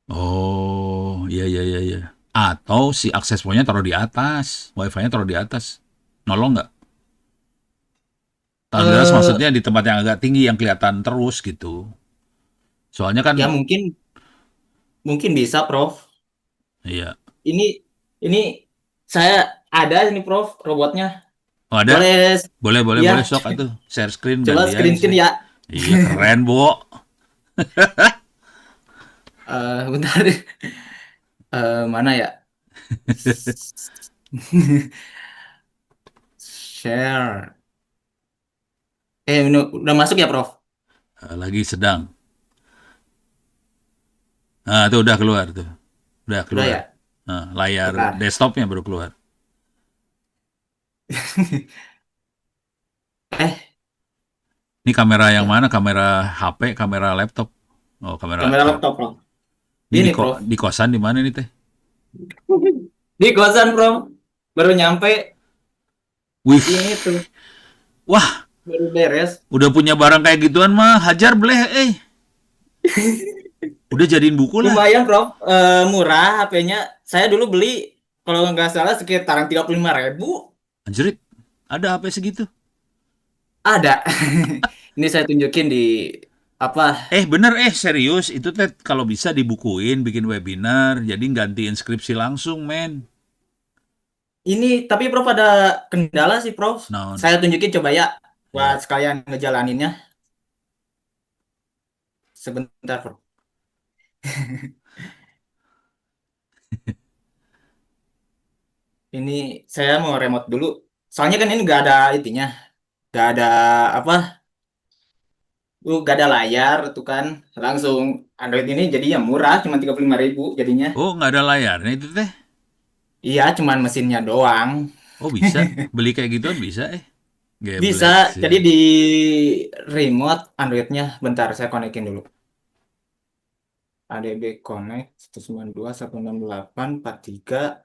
Oh, iya iya iya iya. Atau si akses point-nya taruh di atas, wifi-nya taruh di atas. Nolong nggak? Taruh di atas Eh maksudnya di tempat yang agak tinggi yang kelihatan terus gitu. Soalnya kan, ya mungkin mungkin bisa Prof. iya. Ini ini saya ada ini Prof robotnya. Oh ada? Boleh Boleh boleh ya boleh sok atuh. Share screen coba gantian screen sih. ya. Iya keren, Bo. Bentar. Mana ya? Share. Udah masuk ya Prof? Lagi sedang. Nah, itu udah keluar tuh. Udah Udah keluar. ya? Nah, layar Bentar. desktopnya baru keluar. Ini kamera yang Ya, mana? Kamera HP, kamera laptop. Oh, kamera kamera laptop. laptop Prof. Ini Ini Prof. di kosan di mana nih teh? Di kosan Prof. Baru nyampe Wih, ini tuh. wah, baru beres. Udah punya barang kayak gituan mah hajar bleh, udah jadiin buku lah. Lumayan, Prof. Murah HP-nya. Saya dulu beli kalau nggak salah sekitaran 35.000. Anjrit, ada HP segitu. Ada. Ini saya tunjukin di apa? Bener serius itu teh kalau bisa dibukuin bikin webinar jadi gantiin skripsi langsung men. Ini tapi Prof ada kendala sih, Prof. Nah, Saya tunjukin coba ya buat ya. sekalian ngejalaninnya. Sebentar, Prof. Ini saya mau remote dulu. Soalnya kan ini nggak ada itinya, nggak ada apa, nggak ada layar tuh kan. Langsung Android ini jadinya murah, cuma 35.000 jadinya. Oh, nggak ada layarnya itu teh. Iya, cuman mesinnya doang. Oh, bisa beli kayak gituan bisa Bisa, geblek sih. jadi di remote Androidnya, bentar saya konekin dulu. ADB Connect 192.168.43.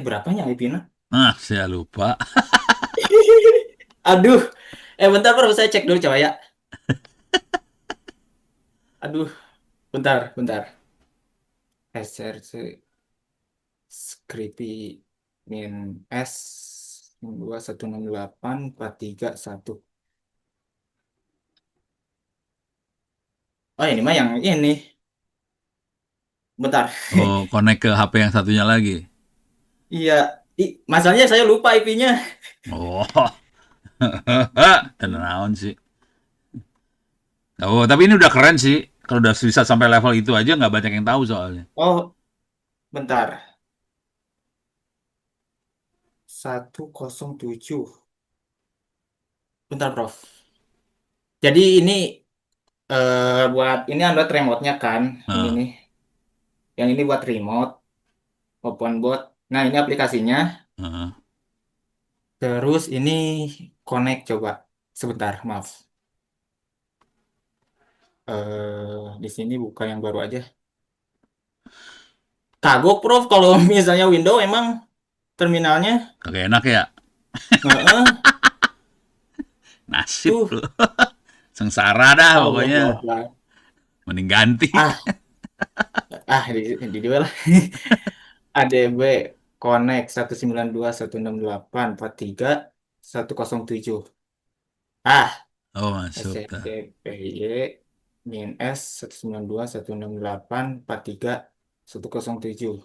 Berapanya IP-nya? Nah, saya lupa. Aduh, bentar bro, saya cek dulu coba ya. Aduh, bentar, bentar. SRC Scripy min S 2.168.431. Oh ini mah yang ini. Bentar. Oh, connect ke HP yang satunya lagi. Iya, masalahnya saya lupa IP-nya. Oh, tenang sih. Oh, tapi ini udah keren sih. Kalau udah bisa sampai level itu aja nggak banyak yang tahu soalnya. Oh, bentar. 107. Bentar, Prof. Jadi ini buat ini Android remote-nya kan. Ini Nah, nih. Yang ini buat remote, open bot. Nah, ini aplikasinya. nah. Terus ini connect coba. Sebentar, maaf. Di sini buka yang baru aja. Kagok, Prof, kalau misalnya Windows emang terminalnya. Kagak enak ya. Heeh, Nasib tuh. lu. Sengsara dah Allah, pokoknya. Allah, Allah. Mending ganti. Ah, di dua lah. ADB Connect 192.168.43.107. Ah, Oh, masuk dah. SCTPY min S 192.168.43.107.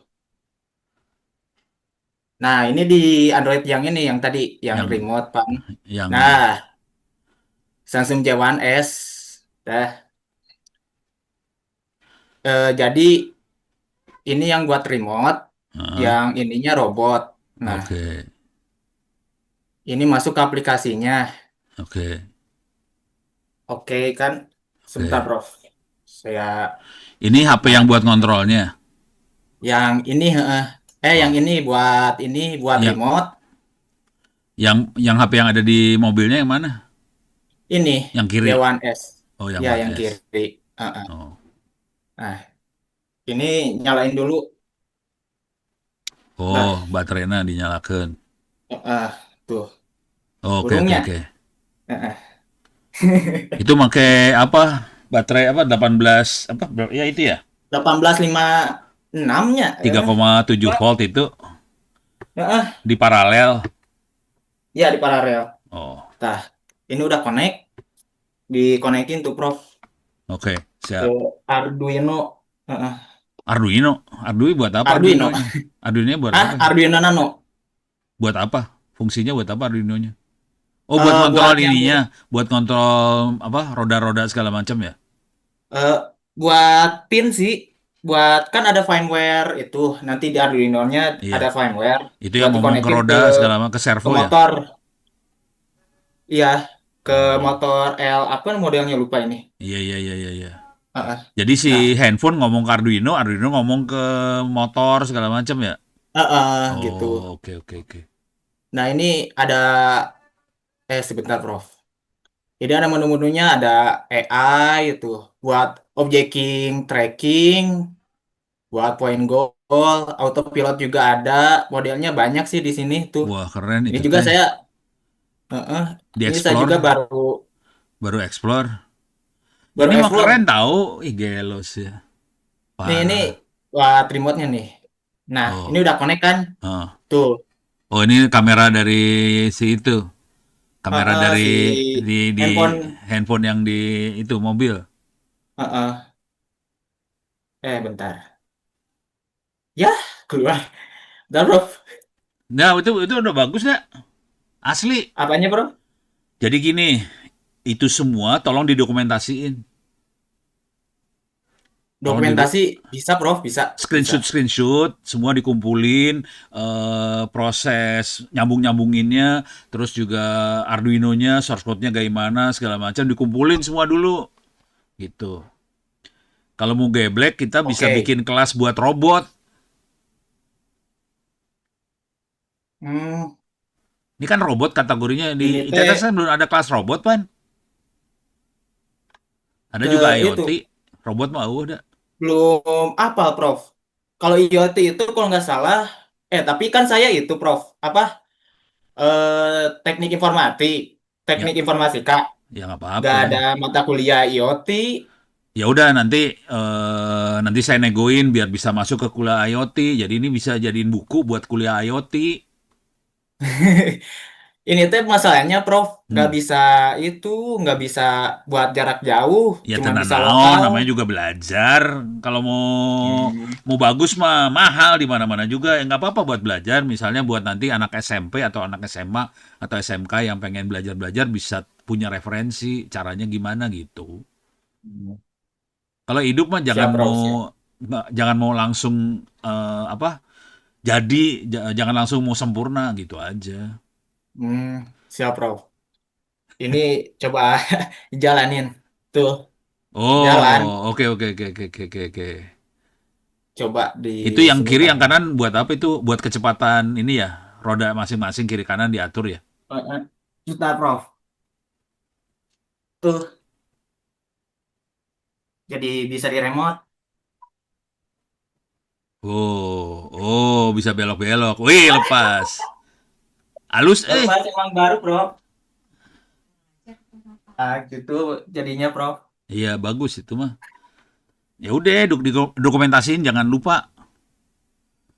Nah, ini di Android yang ini, yang tadi, yang Yang remote, Pak. yang Nah, Samsung J1S. Dah. Jadi, ini yang buat remote, Heeh. yang ininya robot. Nah, Oke. ini masuk ke aplikasinya. Oke. Oke, kan? Sebentar, Oke. Prof. Saya, Ini HP yang mana? buat ngontrolnya. Yang ini, yang Oh, ini buat yang remote. yang HP yang ada di mobilnya yang mana? Ini Yang kiri. J1S. Oh, yang Ya, One yang S. kiri. Heeh. Oh. Nah, ini nyalain dulu. Oh, Nah, baterainya dinyalakan. tuh Oh, oke oke burungnya. oke. Heeh. Itu pakai apa? Baterai apa? 18 apa? Ya itu ya. 1856-nya. 3,7 volt itu Heeh. di paralel. Ya, di paralel. Oh, Nah, ini udah connect. Dikonekin tuh, Prof. oke, Ke siap. Arduino. Heeh. Arduino. Arduino buat apa Arduino. Arduinonya? Arduinonya buat apa? Arduino Nano. Buat apa? Fungsinya buat apa Arduinonya? Oh, buat Buat kontrol yang ininya, buat kontrol apa? Roda-roda segala macam ya. eh, buat pin sih. Buat kan ada firmware itu. Nanti di Arduino-nya ada Iya. firmware Itu buat yang ngomong ke dikonekin roda segala macam ke ke servo ya. motor. Iya, ke Oh. motor L apa modelnya lupa ini. Iya iya iya iya iya. Heeh. Jadi si Nah, handphone ngomong ke Arduino, Arduino ngomong ke motor segala macam ya. gitu. Oh, oke oke oke. Nah, ini ada sebentar, Prof. Jadi ada menu-menunya ada AI itu buat objecting, tracking, buat point goal, autopilot juga ada. Modelnya banyak sih di sini tuh. Wah, keren Ini itu juga teh. saya Heeh. Di Ini saya juga explore, baru baru explore. baru Ini mah keren explore. tahu. Ih, gelos ya. Ini Parah. buat remote-nya nih. Nah, ini Oh. udah connect kan? Oh. Tuh. Oh, ini kamera dari si itu. Kamera dari Si di handphone. handphone yang di itu mobil. Heeh. Bentar. Ya, keluar. Bentar, bro. Nah, itu udah bagus ya. Asli. Apanya, bro? Jadi gini, itu semua tolong didokumentasiin. Tolong di Dokumentasi bisa, Prof. Bisa. Bisa. screenshot semua dikumpulin, proses nyambunginnya, terus juga Arduino-nya, source code-nya gimana segala macam dikumpulin semua dulu gitu. Kalau mau geblek kita bisa Oke. bikin kelas buat robot. Hmm, Ini kan robot kategorinya ini di teh ITS kan belum ada kelas robot kan? Ada ke juga itu IoT, robot mah udah. belum apa, Prof. Kalau IoT itu kalau nggak salah, tapi kan saya itu, Prof. Apa? Teknik informatik, Ya, teknik informatika. ya nggak Nggak ada apa-apa. mata kuliah IoT. Ya udah nanti saya negoin biar bisa masuk ke kuliah IoT. Jadi ini bisa jadiin buku buat kuliah IoT. Ini teh masalahnya, Prof. Nggak Hmm. bisa itu, nggak bisa buat jarak jauh, Ya cuma tenan bisa naon, lokal. namanya juga belajar. Kalau mau Hmm. mau bagus mah mahal di mana-mana juga. Ya nggak apa-apa buat belajar. Misalnya buat nanti anak SMP atau anak SMA atau SMK yang pengen belajar-belajar bisa punya referensi caranya gimana gitu. Kalau hidup mah Siap, Prof. Siap. jangan mau langsung apa jadi jangan langsung mau sempurna gitu aja. Siap, Prof. Ini coba jalanin. Tuh, jalan. Oh, oke oke oke oke oke oke. Oke. Coba di Itu yang sini kiri, yang pakai. kanan buat apa itu? Buat kecepatan ini ya. Roda masing-masing kiri kanan diatur ya. Juta, Prof. Tuh, jadi bisa di remote. Oh, oh bisa belok-belok. Wih, lepas. Halus Lepas emang baru, Prof. Ah, gitu jadinya, Prof. Iya, bagus itu mah. Ya udah, dokumentasiin jangan lupa.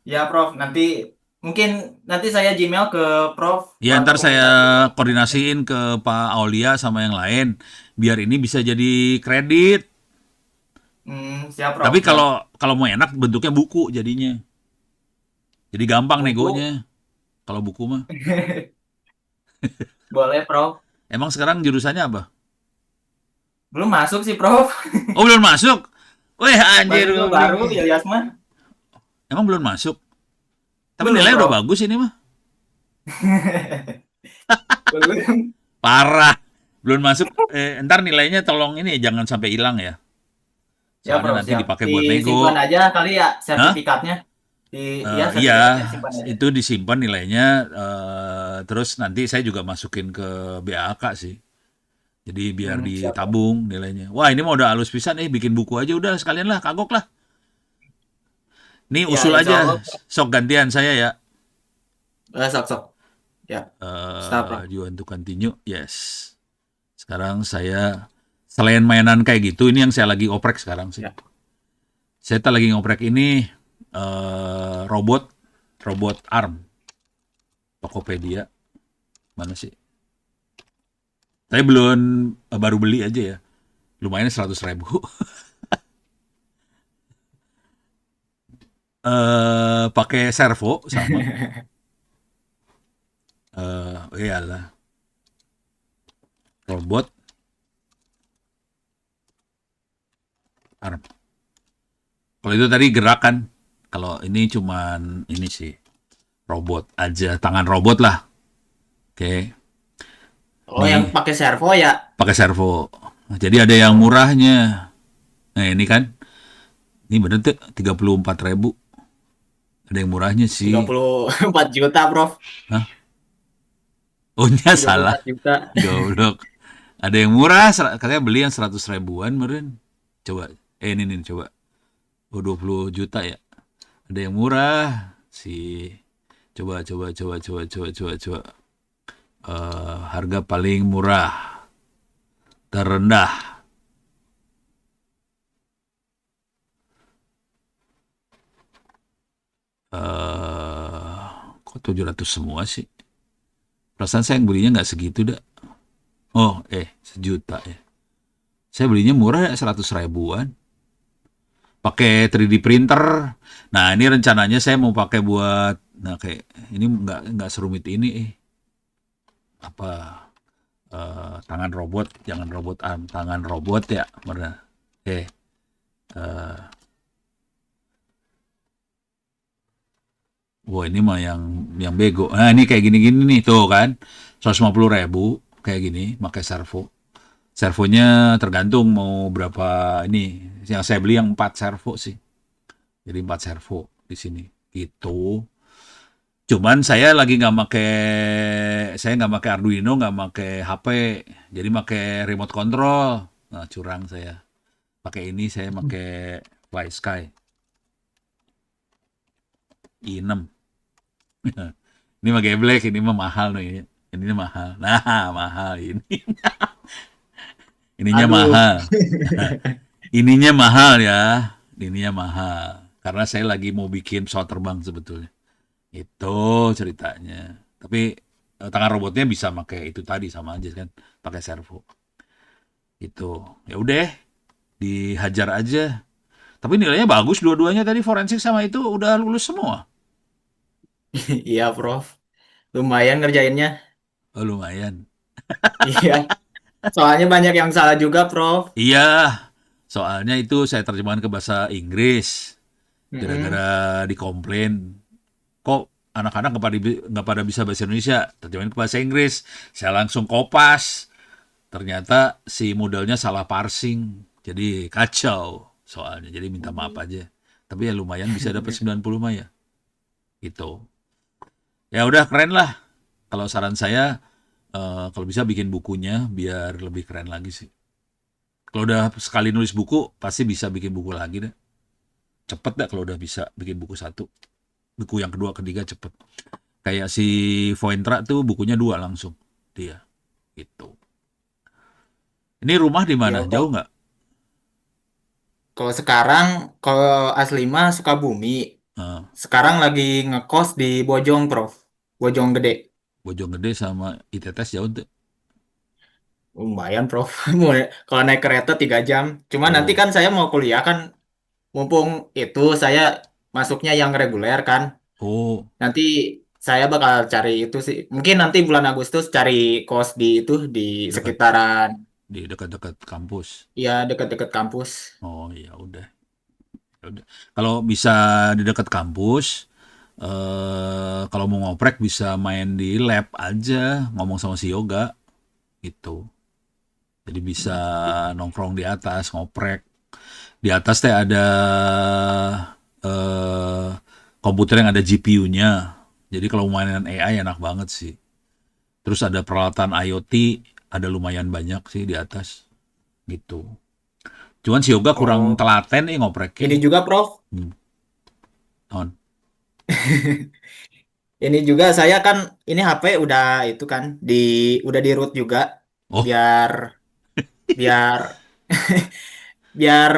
Ya, Prof. Mungkin nanti saya Gmail ke Prof Ya buat ntar saya dokumentasi. koordinasiin ke Pak Aulia sama yang lain biar ini bisa jadi kredit. Siap, Tapi Prof. kalau Siap. kalau mau enak bentuknya buku jadinya. Jadi gampang Buku. negonya kalau buku mah. Boleh, Prof. Emang sekarang jurusannya apa? Belum masuk sih, Prof. Oh, belum masuk. Weh, anjir. Mahasiswa baru, Ilyas mah. Emang belum masuk. Tapi Belum, nilainya udah Prof. bagus ini mah. Belum. Parah. Belum masuk. Ntar nilainya tolong ini jangan sampai hilang ya. Ya, Soalnya Prof, nanti siap. dipakai buat Disimpan nego. aja kali ya Hah? sertifikatnya. Di ya Iya, sertifikatnya disimpan aja. itu disimpan nilainya. Terus nanti saya juga masukin ke BAK sih. Jadi biar Siap, Prof. ditabung nilainya. Wah, ini mau udah halus pisan nih, bikin buku aja udah sekalian lah, kagok lah. Nih Ya, usul insya aja, Allah, Prof. sok gantian saya ya. Sok, sok. Ya, stop, Prof. You want to continue? Yes. Sekarang saya selain mainan kayak gitu, ini yang saya lagi oprek sekarang sih. Ya. Saya lagi ngoprek ini robot robot arm Tokopedia mana sih? Saya belum baru beli aja ya. Lumayan 100.000. Pakai servo sama. Iyalah robot arm. Kalau itu tadi gerakan. Kalau ini cuman ini sih robot aja, tangan robot lah. Oke. Oh, yang Nih pakai servo ya? pakai servo. Jadi ada yang Oh, murahnya. Nah ini kan, ini bener tuh 34.000. Ada yang murahnya tiga sih. puluh empat juta, Prof. Hah? Ohnya tiga puluh salah. empat juta. Goblok. Ada yang murah, katanya beli yang 100.000-an meren. Coba, ini nih coba. Oh 20 juta ya. Ada yang murah sih. Coba. Harga paling murah, terendah. eh Kok 700 semua sih? Perasaan saya yang belinya nggak segitu dah. Oh, sejuta ya. Saya belinya murah ya, 100 ribuan. Pakai 3D printer. Nah, ini rencananya saya mau pakai buat, nah kayak ini nggak serumit ini apa tangan robot, jangan robot tangan robot ya, benar. Eh, eh, Wah ini mah yang bego. Nah ini kayak gini-gini nih tuh kan, 150 ribu kayak gini, pakai servo. Servonya tergantung mau berapa ini. Yang saya beli yang 4 servo sih. Jadi 4 servo di sini. Gitu. Cuman saya nggak pakai Arduino, nggak pakai HP. Jadi pakai remote control. Nah, curang saya. Pakai ini saya pakai FlySky i6. Ini mah geblek, ini mah mahal nih. Ini mahal. Nah, mahal ini. Ininya Aduh. mahal. Ininya mahal ya. Ininya mahal. Karena saya lagi mau bikin pesawat terbang sebetulnya. Itu ceritanya. Tapi tangan robotnya bisa pakai itu tadi sama aja kan, pakai servo. Itu. Ya udah, dihajar aja. Tapi nilainya bagus dua-duanya tadi forensik sama itu udah lulus semua. Iya, Prof. Lumayan ngerjainnya. Oh, lumayan. Iya. Soalnya banyak yang salah juga, Prof. Iya, soalnya itu saya terjemahkan ke bahasa Inggris. Gara-gara Mm-mm. dikomplain, kok anak-anak nggak pada bisa bahasa Indonesia, terjemahin ke bahasa Inggris. Saya langsung kopas. Ternyata si modelnya salah parsing. Jadi kacau soalnya. Jadi minta maaf aja. Tapi ya lumayan bisa dapat 90 mah ya. Itu. Ya udah keren lah. Kalau saran saya, kalau bisa bikin bukunya biar lebih keren lagi sih. Kalau udah sekali nulis buku, pasti bisa bikin buku lagi deh. Cepet dah kalau udah bisa bikin buku satu. Buku yang kedua, ketiga cepet. Kayak si Voentra tuh bukunya dua langsung. Dia. Gitu. Ini rumah di mana? Iya, Jauh Prof. nggak? Kalau sekarang, kalau asli mah Sukabumi. Eh, Sekarang lagi ngekos di Bojong, Prof. Bojong Gede. Bojonggede sama ITTS jauh tuh. Lumayan, Prof. Kalau naik kereta 3 jam. Cuma nanti Oh, kan saya mau kuliah kan, mumpung itu saya masuknya yang reguler kan. oh, Nanti saya bakal cari itu sih. Mungkin nanti bulan Agustus cari kos di itu di dekat sekitaran, di dekat-dekat kampus. ya dekat-dekat kampus. Oh, ya udah. Ya udah. Kalau bisa di dekat kampus, kalau mau ngoprek bisa main di lab aja, ngomong sama si Yoga gitu. Jadi bisa nongkrong di atas, ngoprek. Di atas teh ada eh, komputer yang ada GPU-nya. Jadi kalau mainan AI enak banget sih. Terus ada peralatan IoT, ada lumayan banyak sih di atas gitu. Cuman si Yoga kurang Oh, telaten ini ngopreknya. juga Prof. Hmm, non. Ini juga saya kan ini HP udah itu kan udah di root juga Oh, biar biar biar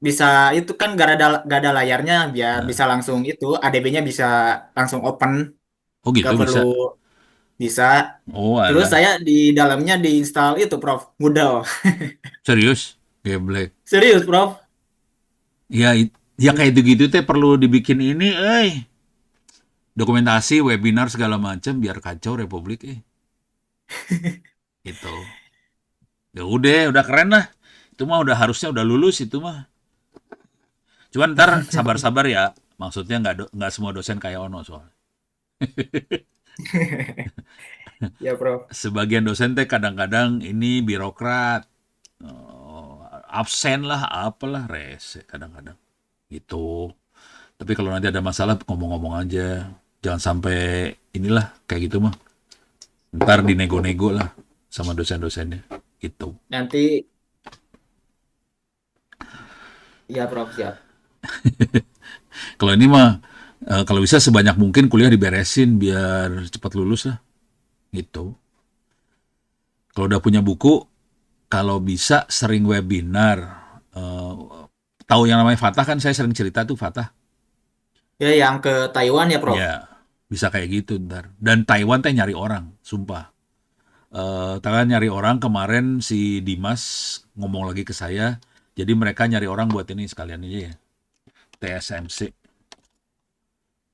bisa itu kan gak ada layarnya biar nah. bisa langsung itu ADB-nya bisa langsung open, Oh gak gitu perlu bisa. bisa. Oh Terus alah. saya di dalamnya diinstal itu Prof, Moodle. Serius? Geblek. Serius Prof. Ya, ya kayak gitu-gitu teh perlu dibikin ini, dokumentasi, webinar segala macam biar kacau Republik, gitu. Ya udah keren lah. Itu mah udah harusnya udah lulus itu mah. Cuman ntar sabar-sabar ya. Maksudnya nggak semua dosen kayak Ono soal. Ya Prof. Sebagian dosen teh kadang-kadang ini birokrat, oh, absen lah, apalah rese kadang-kadang. Gitu. Tapi kalau nanti ada masalah ngomong-ngomong aja. Jangan sampai inilah kayak gitu mah. Ntar dinego-nego lah sama dosen-dosennya. Gitu. Nanti ya Prof siap. Kalau ini mah kalau bisa sebanyak mungkin kuliah diberesin biar cepat lulus lah. Gitu. Kalau udah punya buku, kalau bisa sering webinar. Eh, Tahu yang namanya Fatah kan, saya sering cerita tuh Fatah. Ya, yang ke Taiwan ya, Prof. Ya, bisa kayak gitu ntar. Dan Taiwan teh nyari orang, sumpah. Taiwan nyari orang, kemarin si Dimas ngomong lagi ke saya. Jadi mereka nyari orang buat ini sekalian aja ya. TSMC.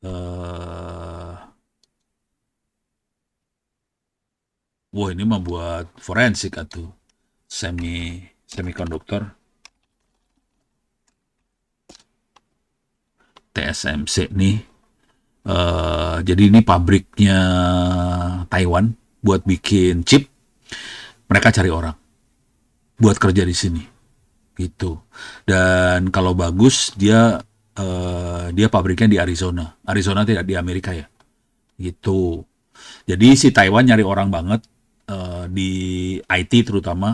Eh, Wah ini mah buat forensik atau semikonduktor. TSMC nih. Jadi ini pabriknya Taiwan buat bikin chip. Mereka cari orang buat kerja di sini gitu. Dan kalau bagus dia pabriknya di Arizona. Arizona tidak di Amerika ya. Gitu. Jadi si Taiwan nyari orang banget di IT terutama,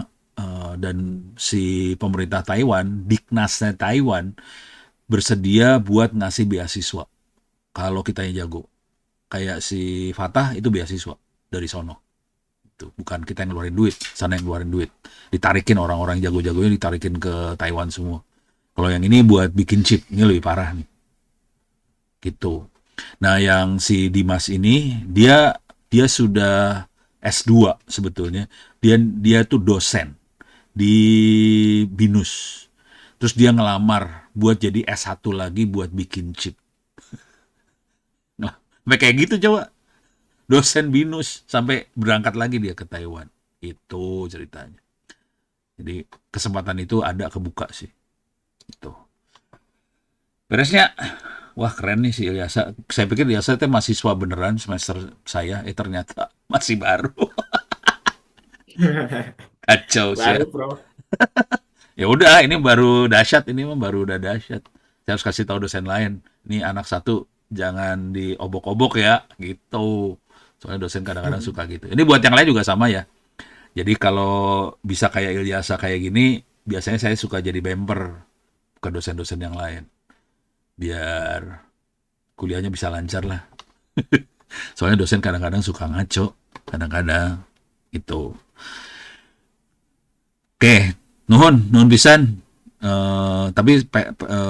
dan si pemerintah Taiwan, Diknasnya Taiwan bersedia buat ngasih beasiswa kalau kita yang jago. Kayak si Fatah itu beasiswa dari sono. Itu bukan kita yang ngeluarin duit, sana yang ngeluarin duit. Ditarikin orang-orang jago-jagonya, ditarikin ke Taiwan semua. Kalau yang ini buat bikin chip, ini lebih parah nih. Gitu. Nah, yang si Dimas ini dia sudah S2 sebetulnya. Dia tuh dosen di BINUS. Terus dia ngelamar buat jadi S1 lagi buat bikin chip. Nah, sampai kayak gitu coba. Dosen BINUS sampai berangkat lagi dia ke Taiwan. Itu ceritanya. Jadi kesempatan itu ada kebuka sih. Itu. Beresnya, wah keren nih si Ilyasa. Saya pikir Ilyasa itu mahasiswa beneran semester saya, ternyata masih baru. Kacau sih ya. Baru, Prof. Ya udah, ini baru dahsyat, ini mah baru udah dahsyat. Saya harus kasih tahu dosen lain. Ini anak satu jangan diobok-obok ya, gitu. Soalnya dosen kadang-kadang suka gitu. Ini buat yang lain juga sama ya. Jadi kalau bisa kayak Ilyasa kayak gini, biasanya saya suka jadi bemper ke dosen-dosen yang lain. Biar kuliahnya bisa lancar lah. Soalnya dosen kadang-kadang suka ngaco, kadang-kadang itu. Oke, nuhun pisan. Tapi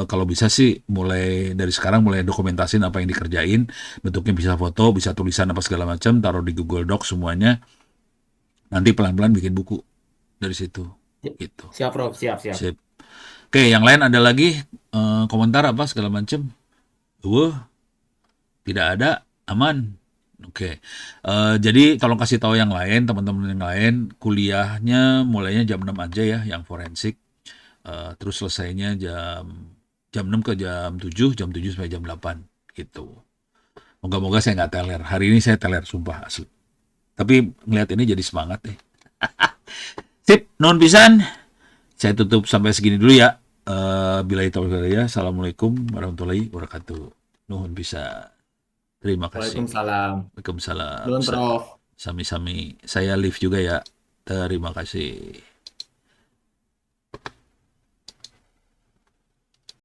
kalau bisa sih mulai dari sekarang mulai dokumentasin apa yang dikerjain, bentuknya bisa foto, bisa tulisan apa segala macam, taruh di Google Docs semuanya. Nanti pelan-pelan bikin buku dari situ, gitu. Siap, Prof. Siap, siap. Sip. Oke, yang lain ada lagi komentar apa segala macam? Wah, tidak ada, aman. Oke. Jadi tolong kasih tahu yang lain, teman-teman yang lain, kuliahnya mulainya jam 6 aja ya, yang forensik. Terus selesainya jam jam 6 ke jam 7 sampai jam 8 gitu. Moga-moga saya nggak teler. Hari ini saya teler, sumpah asli. Tapi ngeliat ini jadi semangat deh. Sip, non pisan. Saya tutup sampai segini dulu ya. Bila itu ya. Assalamualaikum warahmatullahi wabarakatuh. Nuhun bisa. Terima kasih. Waalaikumsalam. Waalaikumsalam. Belum, Prof. Sami-sami. Saya live juga ya. Terima kasih.